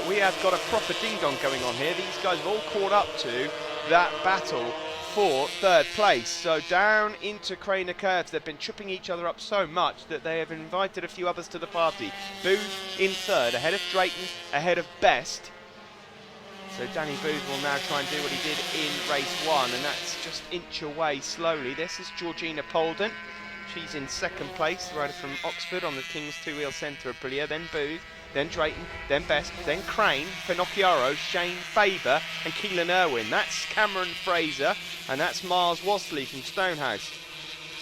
We have got a proper ding-dong going on here. These guys have all caught up to that battle for 3rd place. So down into Craner Curves, they've been tripping each other up so much that they have invited a few others to the party. Booth in 3rd, ahead of Drayton, ahead of Best. So Danny Booth will now try and do what he did in race 1, and that's just inch away slowly. This is Georgina Polden. She's in 2nd place, the rider from Oxford on the King's Two-Wheel Centre Aprilia. Then Booth, then Drayton, then Best, then Crane, Finocchiaro, Shane Faber and Keelan Irwin. That's Cameron Fraser, and that's Miles Wassley from Stonehouse.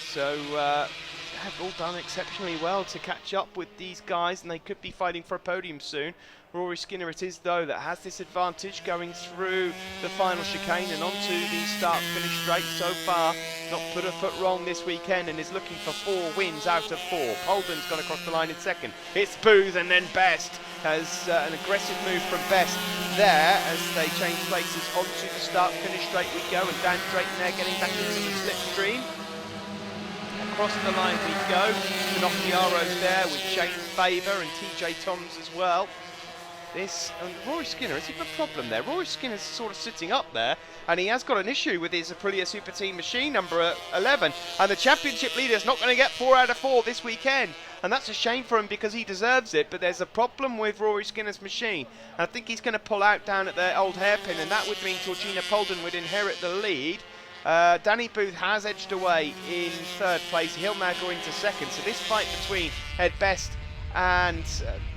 So have all done exceptionally well to catch up with these guys, and they could be fighting for a podium soon. Rory Skinner it is, though, that has this advantage going through the final chicane and onto the start-finish straight. So far, not put a foot wrong this weekend, and is looking for 4 wins out of 4. Polden's gone across the line in 2nd. It's Booth and then Best. Has an aggressive move from Best there as they change places onto the start-finish straight we go, and Dan Drayton there getting back into the slipstream. Across the line we go. Finocchiaro's there with Shane Faber and TJ Toms as well. This, and Rory Skinner, is even a problem there. Rory Skinner's sort of sitting up there, and he has got an issue with his Aprilia Super Team machine, number 11, and the championship leader's not going to get 4 out of 4 this weekend, and that's a shame for him because he deserves it, but there's a problem with Rory Skinner's machine, and I think he's going to pull out down at the old hairpin, and that would mean Georgina Polden would inherit the lead. Danny Booth has edged away in 3rd place. He'll now go into 2nd, so this fight between Ed Best and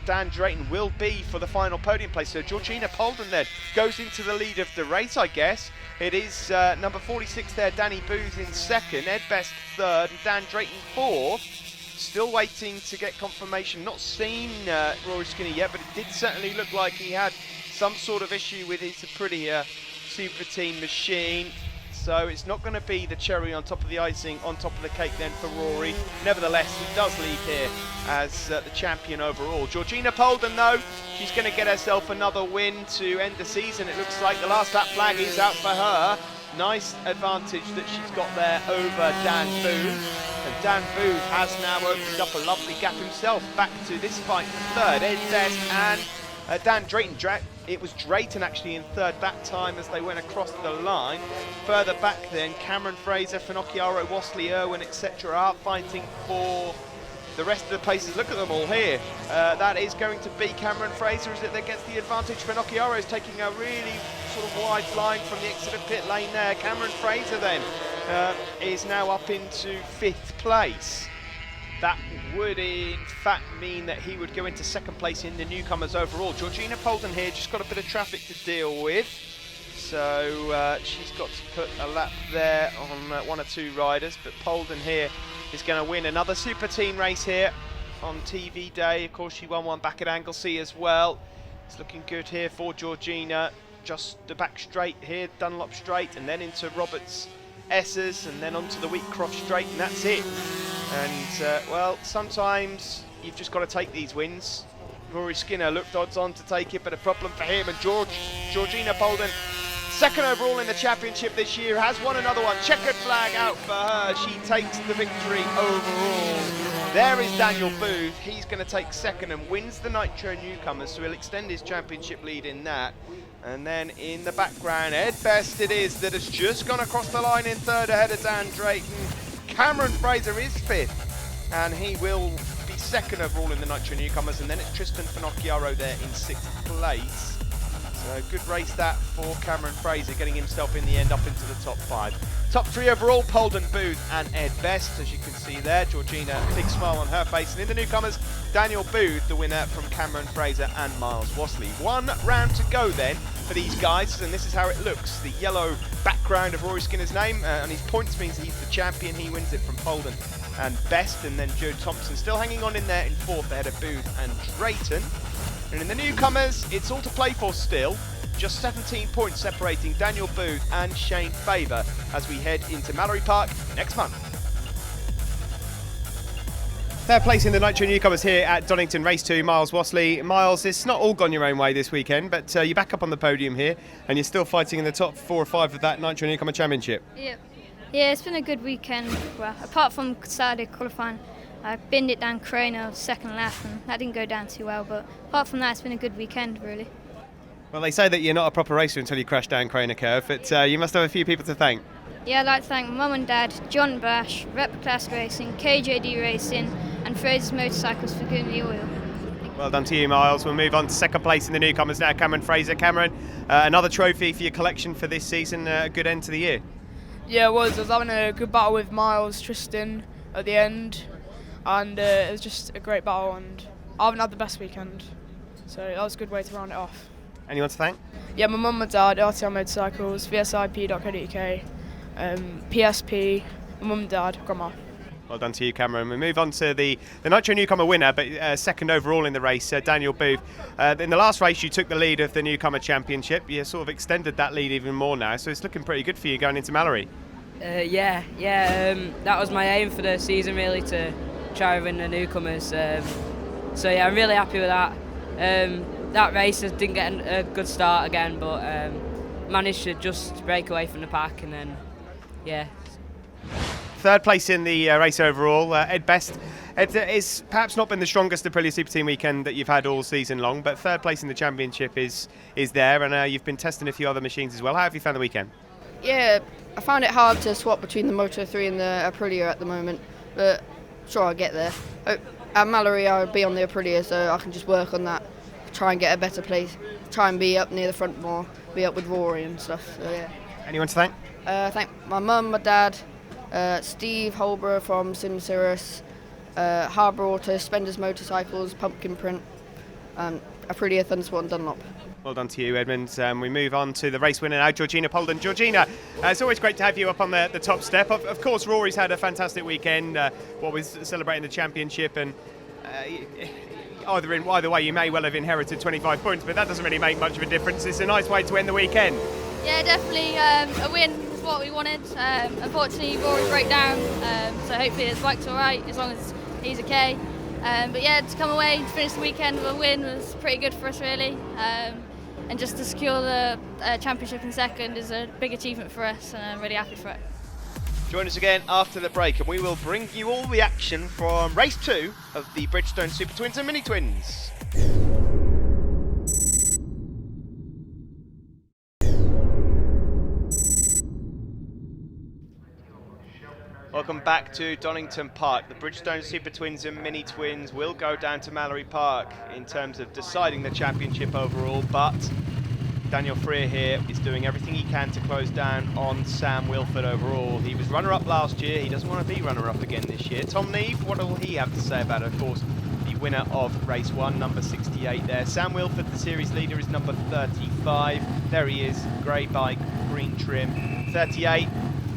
Dan Drayton will be for the final podium place. So Georgina Polden then goes into the lead of the race, I guess. It is number 46 there, Danny Booth in 2nd, Ed Best 3rd, and Dan Drayton 4th. Still waiting to get confirmation. Not seen Rory Skinner yet, but it did certainly look like he had some sort of issue with his Aprilia Super Team machine. So it's not going to be the cherry on top of the icing, on top of the cake then for Rory. Nevertheless, he does lead here as the champion overall. Georgina Polden, though, she's going to get herself another win to end the season. It looks like the last lap flag is out for her. Nice advantage that she's got there over Dan Booth. And Dan Booth has now opened up a lovely gap himself back to this fight for 3rd. Ed Best and Dan Drayton, it was Drayton actually in third that time as they went across the line. Further back then, Cameron Fraser, Finocchiaro, Wasley, Irwin, etc. are fighting for the rest of the places. Look at them all here. That is going to be Cameron Fraser as it that gets the advantage. Finocchiaro is taking a really sort of wide line from the exit of pit lane there. Cameron Fraser then is now up into 5th place. That would in fact mean that he would go into 2nd place in the newcomers overall. Georgina Polden here just got a bit of traffic to deal with. So she's got to put a lap there on 1 or 2 riders, but Polden here is going to win another Super Teen race here on TV day. Of course, she won one back at Anglesey as well. It's looking good here for Georgina. Just the back straight here, Dunlop straight, and then into Roberts S's, and then onto the Wheatcroft straight, and that's it. And well, sometimes you've just got to take these wins. Rory Skinner looked odds on to take it, but a problem for him. And Georgina Polden, 2nd overall in the championship this year, has won another one. Checkered flag out for her. She takes the victory overall. There is Daniel Booth. He's going to take 2nd and wins the Nitro Newcomers, so he'll extend his championship lead in that. And then in the background, Ed Best it is that has just gone across the line in 3rd ahead of Dan Drayton. Cameron Fraser is 5th, and he will be 2nd overall in the Nitro Newcomers, and then it's Tristan Finocchiaro there in 6th place. So good race that for Cameron Fraser, getting himself in the end up into the top 5. Top 3 overall, Polden, Booth and Ed Best, as you can see there. Georgina, big smile on her face. And in the newcomers, Daniel Booth, the winner from Cameron Fraser and Miles Wasley. 1 round to go then for these guys, and this is how it looks. The yellow background of Rory Skinner's name and his points means he's the champion. He wins it from Polden and Best, and then Joe Thompson still hanging on in there in 4th ahead of Booth and Drayton. And in the newcomers, it's all to play for still. Just 17 points separating Daniel Booth and Shane Faber as we head into Mallory Park next month. 3rd place in the Nitro Newcomers here at Donington, race 2, Miles Wasley. Miles, it's not all gone your own way this weekend, but you're back up on the podium here, and you're still fighting in the top 4 or 5 of that Nitro Newcomer Championship. Yeah, it's been a good weekend. Well, apart from Saturday qualifying, I binned it down Craner 2nd lap, and that didn't go down too well, but apart from that, it's been a good weekend, really. Well, they say that you're not a proper racer until you crash down Craner Curve, but you must have a few people to thank. Yeah, I'd like to thank Mum and Dad, John Bash, Rep Class Racing, KJD Racing, and Fraser's Motorcycles for giving me the oil. Well done to you, Miles. We'll move on to 2nd place in the newcomers now, Cameron Fraser. Cameron, another trophy for your collection for this season, a good end to the year. Yeah, it was. I was having a good battle with Miles, Tristan at the end, and it was just a great battle, and I haven't had the best weekend, so that was a good way to round it off. Anyone to thank? Yeah, my mum and dad, RTL Motorcycles, VSIP.co.uk, PSP, my mum and dad, grandma. Well done to you, Cameron. We move on to the Nitro Newcomer winner, but 2nd overall in the race, Daniel Booth. In the last race, you took the lead of the Newcomer Championship. You sort of extended that lead even more now, so it's looking pretty good for you going into Mallory. Yeah. That was my aim for the season, really, to try and win the Newcomers. So yeah, I'm really happy with that. That race didn't get a good start again, but managed to just break away from the pack, and then, yeah. 3rd place in the race overall, Ed Best. Ed, it's perhaps not been the strongest Aprilia Super Team weekend that you've had all season long, but 3rd place in the championship is there, and you've been testing a few other machines as well. How have you found the weekend? Yeah, I found it hard to swap between the Moto 3 and the Aprilia at the moment, but sure I'll get there. At Mallory I'll be on the Aprilia, so I can just work on that, try and get a better place, try and be up near the front more, be up with Rory and stuff, so yeah. Anyone to thank? Thank my mum, my dad, Steve Holborough from Sim Cirrus, Harbour Auto, Spender's Motorcycles, Pumpkin Print, Aprilia, Thundersport and Dunlop. Well done to you, Edmund. We move on to the race winner now, Georgina Polden. Georgina, it's always great to have you up on the top step. Of course, Rory's had a fantastic weekend, was celebrating the championship, and either way, you may well have inherited 25 points, but that doesn't really make much of a difference. It's a nice way to end the weekend. Yeah, definitely a win is what we wanted. Unfortunately, Rory broke down, so hopefully his bike's all right as long as he's okay. But yeah, to come away and finish the weekend with a win was pretty good for us, really. And just to secure the championship in 2nd is a big achievement for us, and I'm really happy for it. Join us again after the break, and we will bring you all the action from race 2 of the Bridgestone Super Twins and Mini Twins. Welcome back to Donington Park. The Bridgestone Super Twins and Mini Twins will go down to Mallory Park in terms of deciding the championship overall, but Daniel Freer here is doing everything he can to close down on Sam Wilford overall. He was runner-up last year. He doesn't want to be runner-up again this year. Tom Neve, what will he have to say about it? Of course, the winner of race 1, number 68 there. Sam Wilford, the series leader, is number 35. There he is, grey bike, green trim. 38.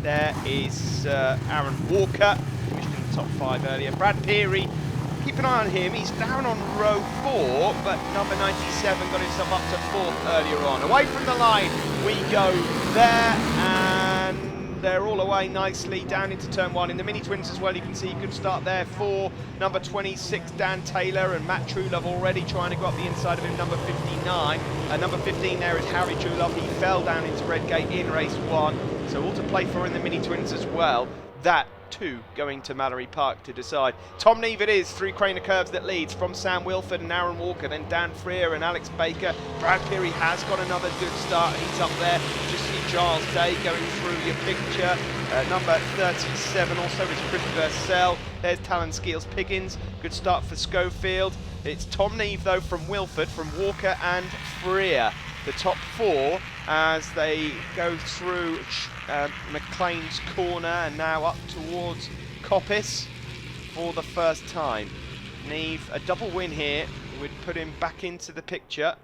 There is Aaron Walker, finished in the top 5 earlier. Brad Peary, keep an eye on him. He's down on row 4, but number 97 got himself up to 4th earlier on. Away from the line we go there, and they're all away nicely down into turn 1. In the Mini Twins as well, you can see good start there for number 26, Dan Taylor, and Matt Truelove already trying to go up the inside of him, number 59. Number 15 there is Harry Truelove. He fell down into Redgate in race 1. So all to play for in the Mini Twins as well. That too going to Mallory Park to decide. Tom Neve it is through Craner Curves that leads from Sam Wilford and Aaron Walker, then Dan Freer and Alex Baker. Brad Peary has got another good start. He's up there. Just see Charles Day going through your picture. Number 37 also is Chris Bursell. There's Talon Skeels Piggins. Good start for Schofield. It's Tom Neve though from Wilford, from Walker and Freer. The top 4 as they go through McLean's corner and now up towards Coppice for the first time. Neve, a double win here would put him back into the picture.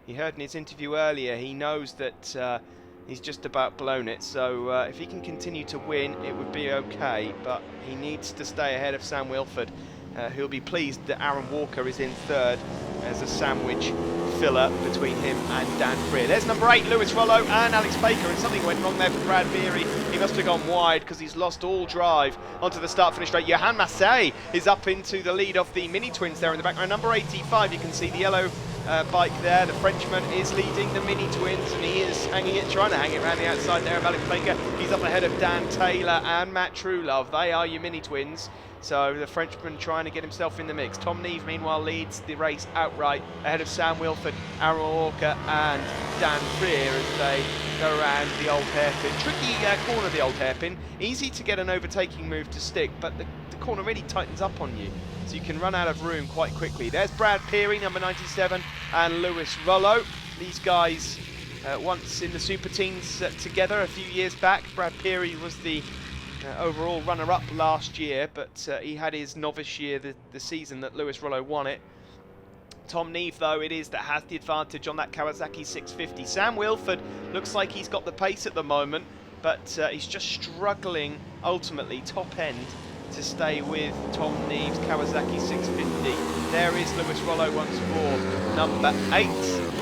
He heard in his interview earlier, he knows that he's just about blown it, so if he can continue to win it would be okay, but he needs to stay ahead of Sam Wilford. He'll be pleased that Aaron Walker is in 3rd as a sandwich filler between him and Dan Freer. There's number 8, Lewis Rollo and Alex Baker, and something went wrong there for Brad Peary. He must have gone wide because he's lost all drive onto the start-finish straight. Johan Massey is up into the lead of the Mini Twins there in the background. Number 85, you can see the yellow bike there. The Frenchman is leading the Mini Twins, and he is trying to hang it around the outside there of Alex Baker. He's up ahead of Dan Taylor and Matt Truelove. They are your Mini Twins. So the Frenchman trying to get himself in the mix. Tom Neve, meanwhile, leads the race outright ahead of Sam Wilford, Aaron Walker and Dan Freer as they go around the old hairpin. Tricky corner, the old hairpin. Easy to get an overtaking move to stick, but the corner really tightens up on you, so you can run out of room quite quickly. There's Brad Peary, number 97, and Lewis Rollo. These guys once in the Super Teens together a few years back. Brad Peary was the overall runner-up last year, but he had his novice year the season that Lewis Rollo won it. Tom Neve, though, it is that has the advantage on that Kawasaki 650. Sam Wilford looks like he's got the pace at the moment, but he's just struggling, ultimately, top end, to stay with Tom Neve's Kawasaki 650. There is Lewis Rollo once more, number 8,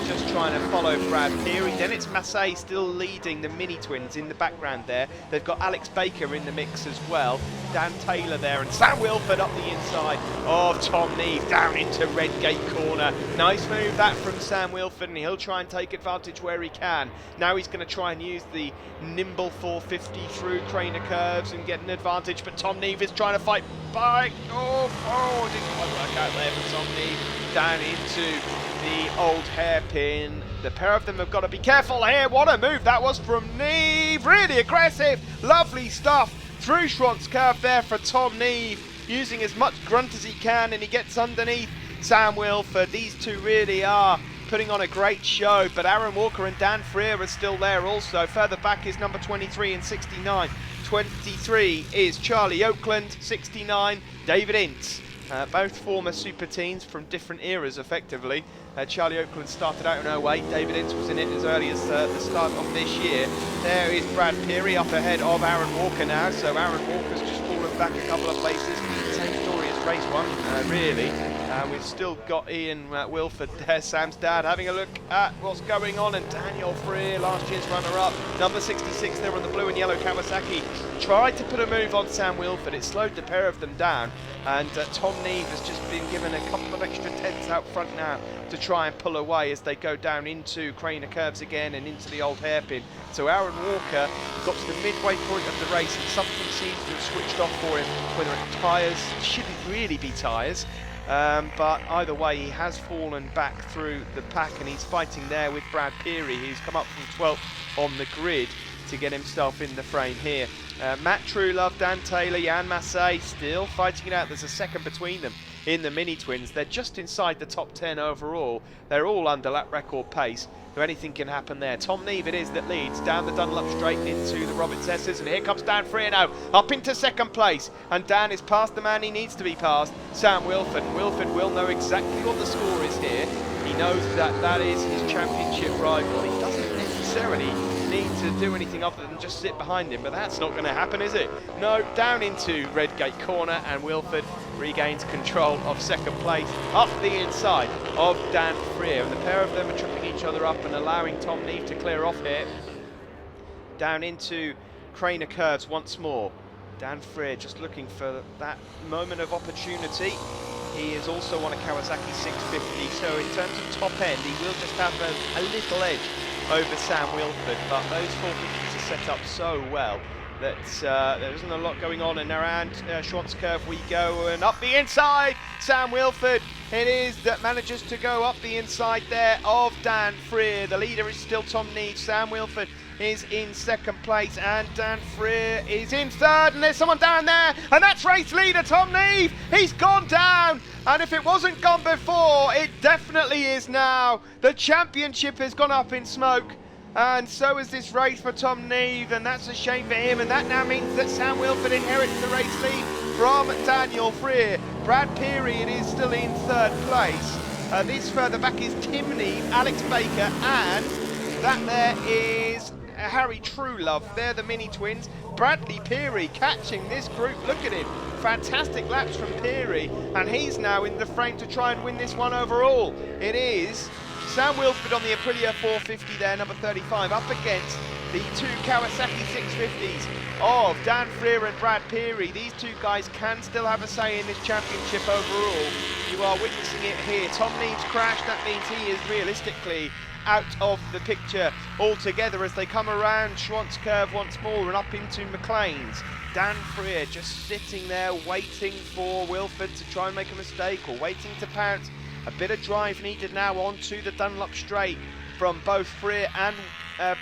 just trying to follow Brad Peary. Then it's Massey still leading the Mini Twins in the background there. They've got Alex Baker in the mix as well. Dan Taylor there, and Sam Wilford up the inside of Tom Neve down into Redgate corner. Nice move that from Sam Wilford, and he'll try and take advantage where he can. Now he's going to try and use the nimble 450 through Craner Curves and get an advantage, but Tom Neve is trying to fight back. Oh, it didn't quite work out there for Tom Neve. Down into the old hairpin. The pair of them have got to be careful here. What a move that was from Neve. Really aggressive. Lovely stuff. Through Schwantz curve there for Tom Neve. Using as much grunt as he can, and he gets underneath Sam Wilford. These two really are putting on a great show, but Aaron Walker and Dan Freer are still there also. Further back is number 23 and 69. 23 is Charlie Oakland, 69 David Ince. Both former Super Teens from different eras, effectively. Charlie Oakland started out in 08. David Ince was in it as early as the start of this year. There is Brad Peary up ahead of Aaron Walker now. So Aaron Walker's just fallen back a couple of places. Same story as race 1, really. We've still got Ian Wilford there, Sam's dad, having a look at what's going on. And Daniel Freer, last year's runner-up, number 66 there on the blue and yellow Kawasaki, tried to put a move on Sam Wilford. It slowed the pair of them down. And Tom Neve has just been given a couple of extra tenths out front now to try and pull away as they go down into Craner Curves again and into the old hairpin. So Aaron Walker got to the midway point of the race and something seems to have switched off for him, whether it's tyres, it shouldn't really be tyres. But either way, he has fallen back through the pack, and he's fighting there with Brad Peary, who's come up from 12th on the grid to get himself in the frame here. Matt Truelove, Dan Taylor, Jan Massey still fighting it out. There's a second between them in the mini twins. They're just inside the top 10 overall. They're all under lap record pace, so anything can happen there. Tom Neve it is that leads down the Dunlop straight into the Roberts S's, and here comes Dan Freer now up into second place, and Dan is past the man he needs to be past, Sam Wilford. Wilford will know exactly what the score is here. He knows that that is his championship rival. He doesn't necessarily need to do anything other than just sit behind him, but that's not going to happen, is it? No, down into Redgate corner, and Wilford regains control of second place up the inside of Dan Freer, and the pair of them are tripping each other up and allowing Tom Neve to clear off here. Down into Craner Curves once more. Dan Freer just looking for that moment of opportunity. He is also on a Kawasaki 650, so in terms of top end, he will just have a little edge over Sam Wilford, but those 450s are set up so well that there isn't a lot going on. And around Schwartz Curve we go, and up the inside, Sam Wilford it is that manages to go up the inside there of Dan Freer. The leader is still Tom Neve. Sam Wilford is in second place, and Dan Freer is in third, and there's someone down there, and that's race leader Tom Neve. He's gone down, and if it wasn't gone before, it definitely is now. The championship has gone up in smoke, and so is this race for Tom Neve, and that's a shame for him, and that now means that Sam Wilford inherits the race lead from Daniel Freer. Brad Peary it is still in third place. This further back is Tim Neve, Alex Baker, and that there is Harry Truelove. They're the mini twins. Bradley Peary catching this group. Look at him. Fantastic laps from Peary, and he's now in the frame to try and win this one overall. It is Sam Wilford on the Aprilia 450 there, number 35, up against the two Kawasaki 650s of Dan Freer and Brad Peary. These two guys can still have a say in this championship overall. You are witnessing it here. Tom Neve's crash, that means he is realistically out of the picture altogether as they come around Schwartz Curve once more and up into McLean's. Dan Freer just sitting there waiting for Wilford to try and make a mistake, or waiting to pounce. A bit of drive needed now onto the Dunlop straight from both Freer and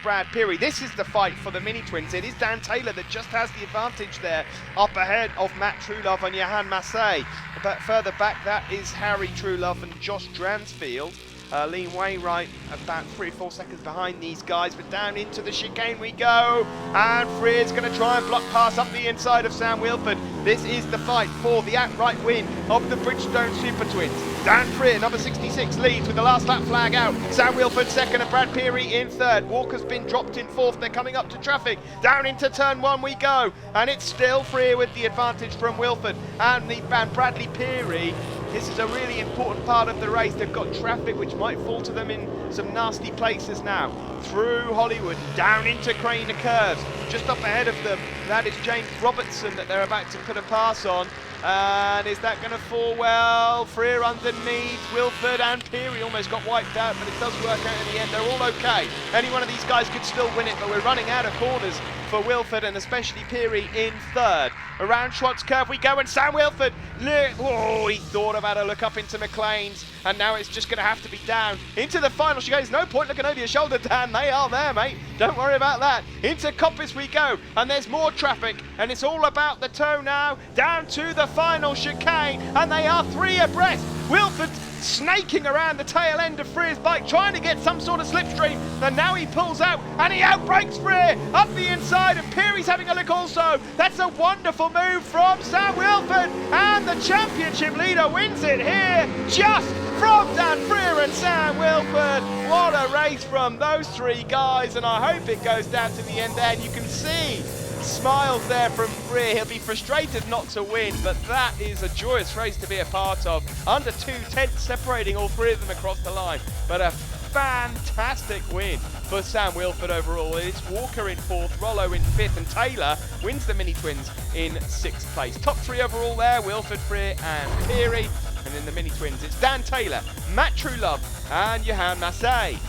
Brad Peary. This is the fight for the mini twins. It is Dan Taylor that just has the advantage there, up ahead of Matt Truelove and Johan Massey. But further back, that is Harry Truelove and Josh Dransfield. Liam Wainwright about 3-4 seconds behind these guys, but down into the chicane we go, and Freer's going to try and block pass up the inside of Sam Wilford. This is the fight for the outright win of the Bridgestone Super Twins. Dan Freer, number 66, leads with the last lap flag out. Sam Wilford second and Brad Peary in third. Walker's been dropped in fourth. They're coming up to traffic. Down into turn one we go, and it's still Freer with the advantage from Wilford and Bradley Peary. This is a really important part of the race. They've got traffic which might fall to them in some nasty places now. Through Hollywood, down into Craner Curves. Just up ahead of them, that is James Robertson that they're about to put a pass on. And is that going to fall well? Freer underneath, Wilford and Peary almost got wiped out, but it does work out in the end. They're all okay. Any one of these guys could still win it, but we're running out of corners for Wilford and especially Peary in third. Around Schwartz Curve we go, and Sam Wilford, he thought about a look up into McLean's, and now it's just going to have to be down into the final. She goes, no point looking over your shoulder, Dan. They are there, mate. Don't worry about that. Into Coppice we go, and there's more traffic, and it's all about the toe now. Down to the final chicane, and they are three abreast. Wilford snaking around the tail end of Freer's bike, trying to get some sort of slipstream, and now he pulls out and he outbrakes Freer up the inside, and Peary's having a look also. That's a wonderful move from Sam Wilford, and the championship leader wins it here just from Dan Freer and Sam Wilford. What a race from those three guys, and I hope it goes down to the end there, and you can see smiles there from Freer. He'll be frustrated not to win, but that is a joyous race to be a part of. Under 2 tenths separating all three of them across the line, but a fantastic win for Sam Wilford overall. It's Walker in fourth, Rollo in fifth, and Taylor wins the mini twins in sixth place. Top three overall there, Wilford, Freer and Peary. And in the mini twins, it's Dan Taylor, Matt Truelove and Johan Massey.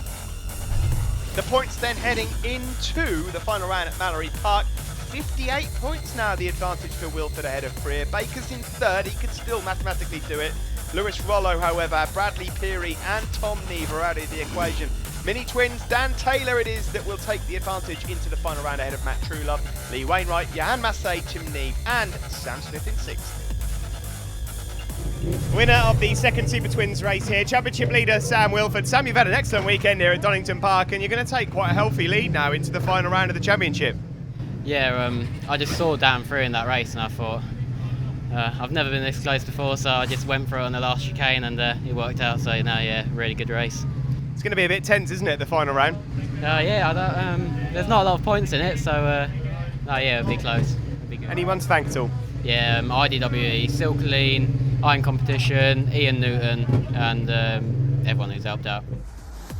The points then heading into the final round at Mallory Park. 58 points now, the advantage for Wilford ahead of Freer. Baker's in third, he could still mathematically do it. Lewis Rollo, however, Bradley Peary and Tom Neve are out of the equation. Mini Twins, Dan Taylor it is that will take the advantage into the final round ahead of Matt Truelove, Lee Wainwright, Johan Massey, Tim Neve and Sam Smith in 6th. Winner of the second Super Twins race here, championship leader Sam Wilford. Sam, you've had an excellent weekend here at Donington Park and you're going to take quite a healthy lead now into the final round of the championship. Yeah, I just saw Dan through in that race and I thought, I've never been this close before, so I just went for it on the last chicane and it worked out, so no, yeah, really good race. It's going to be a bit tense, isn't it, the final round? There's not a lot of points in it, so no, yeah, it'll be close. It'll be good. Anyone to thank at all? Yeah, IDWE, Silkaleen, Iron Competition, Ian Newton, and everyone who's helped out.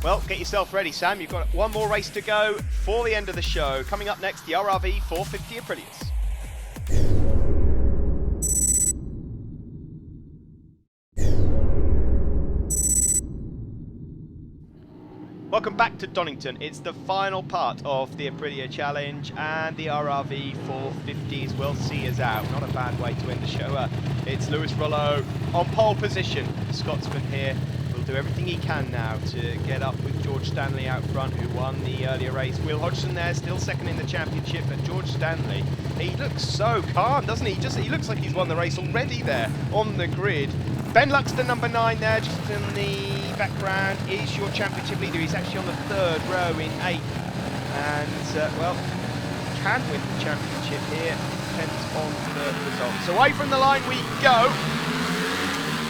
Well, get yourself ready, Sam. You've got one more race to go for the end of the show. Coming up next, the RRV 450 Aprilias. Welcome back to Donington. It's the final part of the Aprilia Challenge and the RRV 450s will see us out. Not a bad way to end the show. It's Lewis Rollo on pole position. The Scotsman here will do everything he can now to get up with George Stanley out front, who won the earlier race. Will Hodgson there, still second in the championship, but George Stanley, he looks so calm, doesn't he? He looks like he's won the race already there on the grid. Ben Luxton, number 9 there, just in the background, is your championship leader. He's actually on the 3rd row in 8th. And, well, can win the championship here. Depends on the results. Away from the line we go.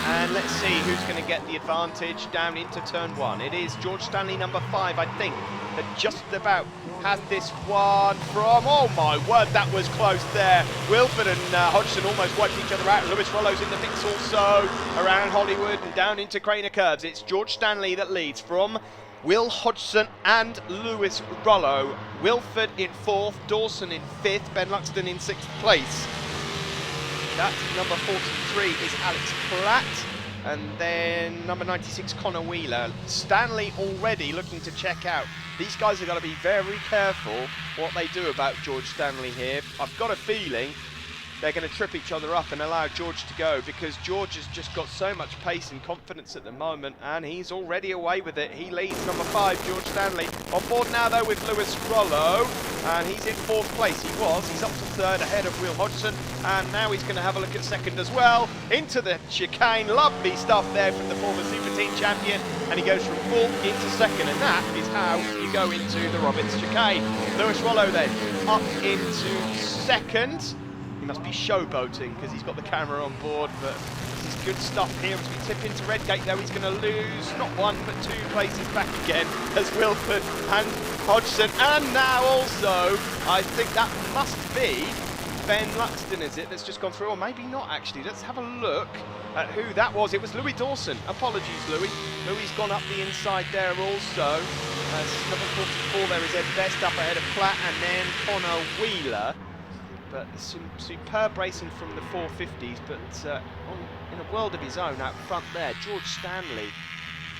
And let's see who's going to get the advantage down into turn 1. It is George Stanley, number 5, I think, that just about has this one from, oh my word, that was close there. Wilford and Hodgson almost wiped each other out. Lewis Rollo's in the mix also, around Hollywood and down into Craner Curves. It's George Stanley that leads from Will Hodgson and Lewis Rollo. Wilford in 4th, Dawson in 5th, Ben Luxton in 6th place. That number 43 is Alex Platt, and then number 96 Connor Wheeler. Stanley already looking to check out. These guys are going to be very careful what they do about George Stanley here. I've got a feeling they're going to trip each other up and allow George to go, because George has just got so much pace and confidence at the moment, and he's already away with it. He leads number 5, George Stanley. On board now though with Lewis Rollo, and he's in 4th place. He's up to 3rd ahead of Will Hodgson, and now he's going to have a look at 2nd as well. Into the chicane, lovely stuff there from the former Super Team champion, and he goes from 4th into 2nd, and that is how you go into the Roberts chicane. Lewis Rollo then up into 2nd. He must be showboating because he's got the camera on board, but this is good stuff here as we tip into Redgate. Though he's going to lose not 1 but 2 places back again as Wilford and Hodgson, and now also I think that must be Ben Luxton, is it, that's just gone through, or maybe not actually. Let's have a look at who that was. It was Louis Dawson. Apologies, Louis. Louis's gone up the inside there also. Number 44 there is Ed Best up ahead of Platt, and then Connor Wheeler. But some superb racing from the 450s, but in a world of his own out front there. George Stanley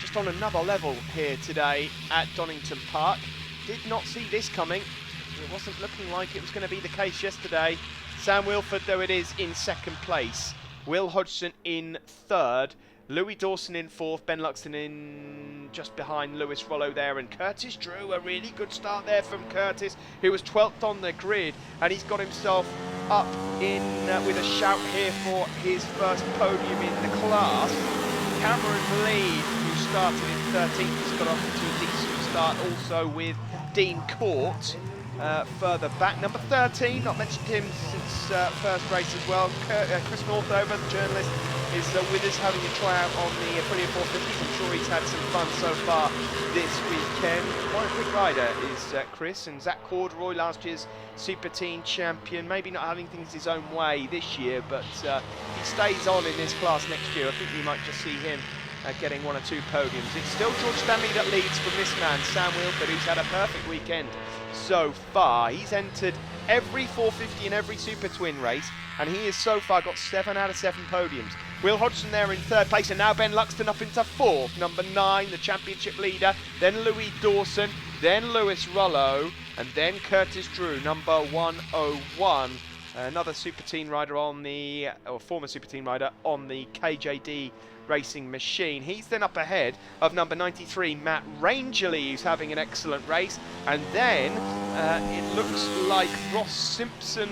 just on another level here today at Donington Park. Did not see this coming. It wasn't looking like it was going to be the case yesterday. Sam Wilford, though, it is in 2nd place. Will Hodgson in 3rd. Louis Dawson in 4th, Ben Luxton in just behind Lewis Rollo there, and Curtis Drew, a really good start there from Curtis, who was 12th on the grid, and he's got himself up in with a shout here for his first podium in the class. Cameron Lee, who started in 13th, has got off to a decent start also with Dean Court. Further back, number 13, not mentioned him since first race as well. Chris Northover, the journalist, is with us having a tryout on the Aprilia 450s. I'm sure he's had some fun so far this weekend. Quite a quick rider is Chris, and Zach Corduroy, last year's Super Teen champion, maybe not having things his own way this year, but he stays on in this class next year. I think we might just see him getting 1 or 2 podiums. It's still George Stanley that leads from this man, Sam Wilford, who's had a perfect weekend so far. He's entered every 450 and every Super Twin race, and he has so far got 7 out of 7 podiums. Will Hodgson there in 3rd place, and now Ben Luxton up into 4th. Number 9, the championship leader, then Louis Dawson, then Lewis Rollo, and then Curtis Drew, number 101. Another Super Team rider on the, or former Super Team rider on the KJD racing machine. He's then up ahead of number 93, Matt Rangeley, who's having an excellent race. And then it looks like Ross Simpson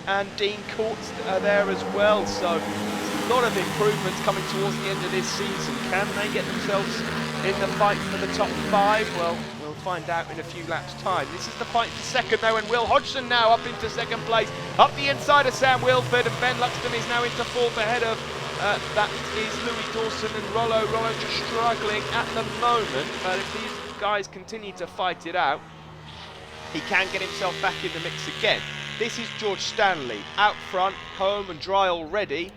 and Dean Courts are there as well. So there's a lot of improvements coming towards the end of this season. Can they get themselves in the fight for the top 5? Well, we'll find out in a few laps' time. This is the fight for second though, and Will Hodgson now up into second place. Up the inside of Sam Wilford, and Ben Luxton is now into fourth ahead of that is Louis Dawson and Rollo. Rollo just struggling at the moment, but if these guys continue to fight it out, he can get himself back in the mix again. This is George Stanley, out front, home and dry already,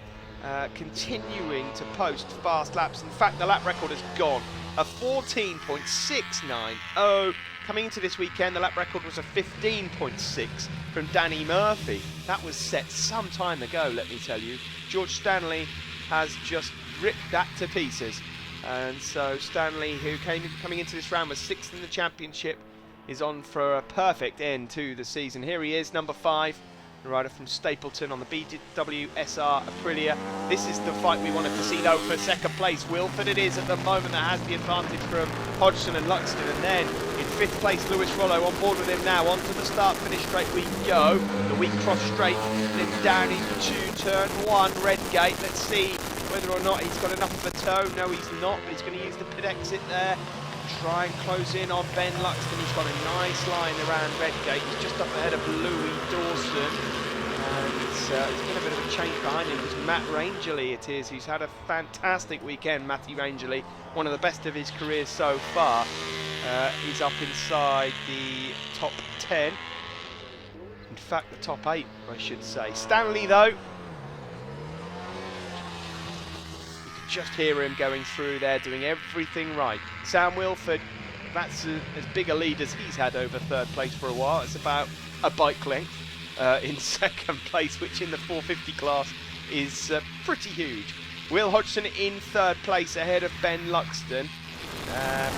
continuing to post fast laps. In fact, the lap record has gone. A 14.690. Coming into this weekend, the lap record was a 15.6 from Danny Murphy. That was set some time ago, let me tell you. George Stanley has just ripped that to pieces. And so Stanley, who coming into this round was 6th in the championship, is on for a perfect end to the season. Here he is, number 5. The rider from Stapleton on the BW SR Aprilia. This is the fight we wanted to see though for second place. Wilford it is at the moment that has the advantage from Hodgson and Luxton, and then in 5th place Lewis Rollo on board with him now. Onto the start finish straight we go. The weak cross straight, then down into turn 1 Redgate. Let's see whether or not he's got enough of a toe. No, he's not, but he's going to use the pit exit there. Try and close in on Ben Luxton. He's got a nice line around Redgate. He's just up ahead of Louis Dawson. And it's been a bit of a change behind him. It's Matt Rangeley it is, who's had a fantastic weekend. Matthew Rangeley, one of the best of his career so far. He's up inside the top 10. In fact, the top 8, I should say. Stanley, though, just hear him going through there, doing everything right. Sam Wilford, that's as big a lead as he's had over 3rd place for a while. It's about a bike length in 2nd place, which in the 450 class is pretty huge. Will Hodgson in 3rd place ahead of Ben Luxton.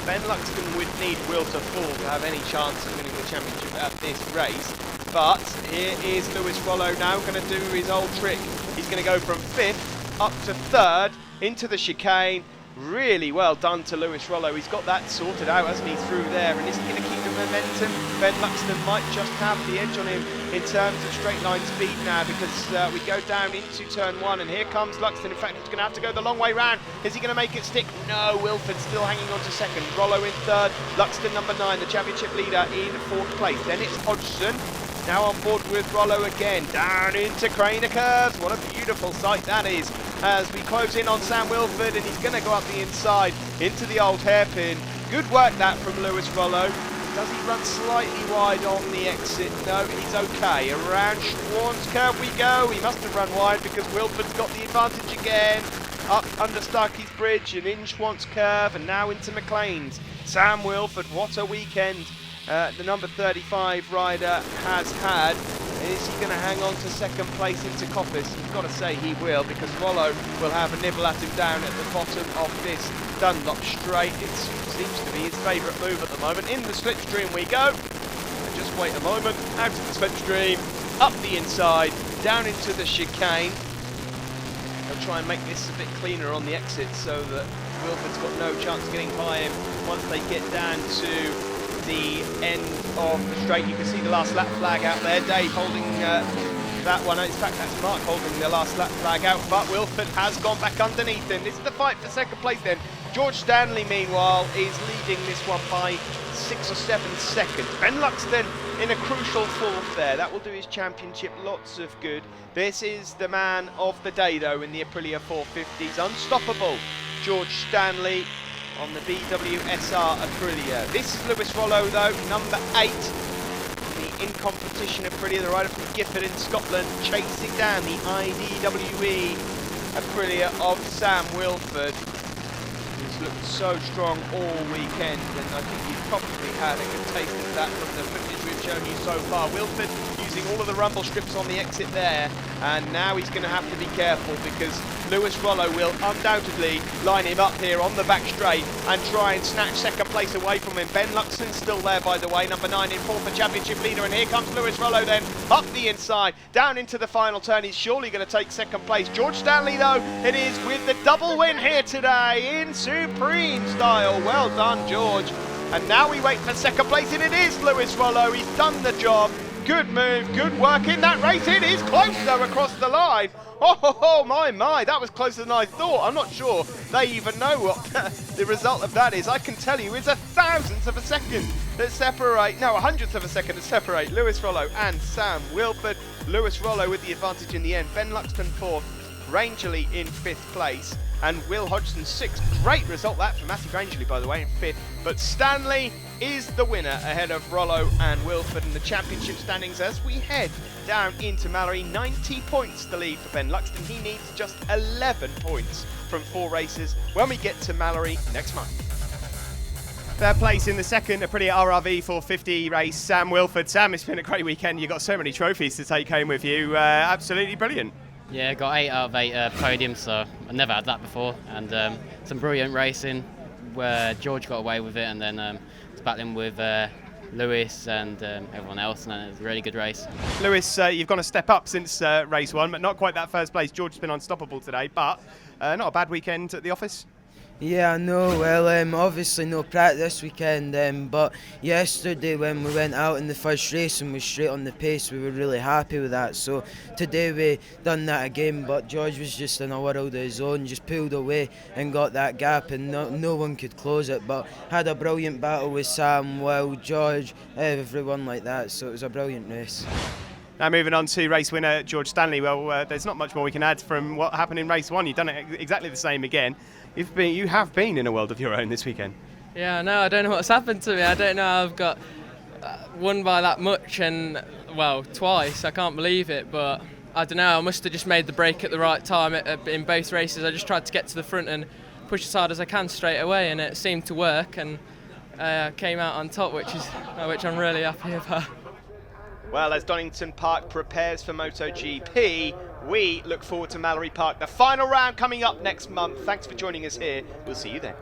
Ben Luxton would need Will to fall to have any chance of winning the championship at this race. But here is Lewis Rollo now going to do his old trick. He's going to go from 5th up to 3rd into the chicane. Really well done to Lewis Rollo. He's got that sorted out, hasn't he, through there, and is he going to keep the momentum? Ben Luxton might just have the edge on him in terms of straight line speed now, because we go down into turn 1, and here comes Luxton. In fact, he's going to have to go the long way round. Is he going to make it stick? No, Wilford still hanging on to 2nd. Rollo in 3rd. Luxton number 9, the championship leader, in 4th place. Then it's Hodgson. Now on board with Rollo again, down into Craner Curves. What a beautiful sight that is, as we close in on Sam Wilford, and he's going to go up the inside into the old hairpin. Good work that from Lewis Rollo. Does he run slightly wide on the exit? No, he's okay. Around Schwann's Curve we go. He must have run wide because Wilford's got the advantage again. Up under Starkey's Bridge and in Schwann's Curve, and now into McLean's. Sam Wilford, what a weekend the number 35 rider has had. Is he going to hang on to 2nd place into Coppice? You've got to say he will, because Rollo will have a nibble at him down at the bottom of this Dunlop straight. It seems to be his favourite move at the moment. In the slipstream we go. And just wait a moment. Out of the slipstream, up the inside, down into the chicane. They'll try and make this a bit cleaner on the exit so that Wilford's got no chance of getting by him once they get down to the end of the straight. You can see the last lap flag out there. Dave holding that one. In fact, that's Mark holding the last lap flag out, but Wilford has gone back underneath him. This is the fight for 2nd place then. George Stanley, meanwhile, is leading this one by 6 or 7 seconds. Ben Luxton in a crucial 4th there. That will do his championship lots of good. This is the man of the day, though, in the Aprilia 450s. Unstoppable George Stanley on the BW SR Aprilia. This is Lewis Rollo, though, number 8. The in competition Aprilia, the rider from Gifford in Scotland, chasing down the IDWE Aprilia of Sam Wilford, who's looked so strong all weekend, and I think you've probably had a good taste of that from the footage we've shown you so far. Wilford using using all of the rumble strips on the exit there, and now he's going to have to be careful because Lewis Rollo will undoubtedly line him up here on the back straight and try and snatch second place away from him. Ben Luxton's still there, by the way, number 9 in fourth, the championship leader, and here comes Lewis Rollo then up the inside, down into the final turn. He's surely going to take second place. George Stanley, though, it is with the double win here today in supreme style. Well done, George. And now we wait for second place, and it is Lewis Rollo. He's done the job. Good move, good work in that race. It is close, though, across the line. Oh, my, that was closer than I thought. I'm not sure they even know what the result of that is. I can tell you it's a thousandth of a second that separate, no, a hundredth of a second that separate Lewis Rollo and Sam Wilford. Lewis Rollo with the advantage in the end. Ben Luxton fourth, Rangeley in fifth place, and Will Hodgson sixth. Great result that from Matthew Rangeley, by the way, in fifth. But Stanley is the winner ahead of Rollo and Wilford in the championship standings as we head down into Mallory. 90 points to lead for Ben Luxton. He needs just 11 points from 4 races when we get to Mallory next month. Third place in the second Aprilia RRV 450 race, Sam Wilford. Sam, it's been a great weekend. You've got so many trophies to take home with you. Absolutely brilliant. Yeah, got 8 out of 8 podiums, so I never had that before. And some brilliant racing where George got away with it, and then was battling with Lewis and everyone else, and it was a really good race. Lewis, you've gone a step up since race 1, but not quite that first place. George's been unstoppable today, but not a bad weekend at the office. Yeah, I know. Well, obviously no practice this weekend, but yesterday when we went out in the first race and was straight on the pace, we were really happy with that. So today we done that again, but George was just in a world of his own, just pulled away and got that gap, and no one could close it. But had a brilliant battle with Sam, Will, George, everyone like that. So it was a brilliant race. Now moving on to race winner George Stanley. Well, there's not much more we can add from what happened in race 1. You've done it exactly the same again. You have been in a world of your own this weekend. Yeah, no, I don't know what's happened to me. I don't know how I've got won by that much, and well, twice. I can't believe it, but I don't know. I must have just made the break at the right time in both races. I just tried to get to the front and push as hard as I can straight away, and it seemed to work, and came out on top, which I'm really happy about. Well, as Donington Park prepares for MotoGP, we look forward to Mallory Park. The final round coming up next month. Thanks for joining us here. We'll see you then.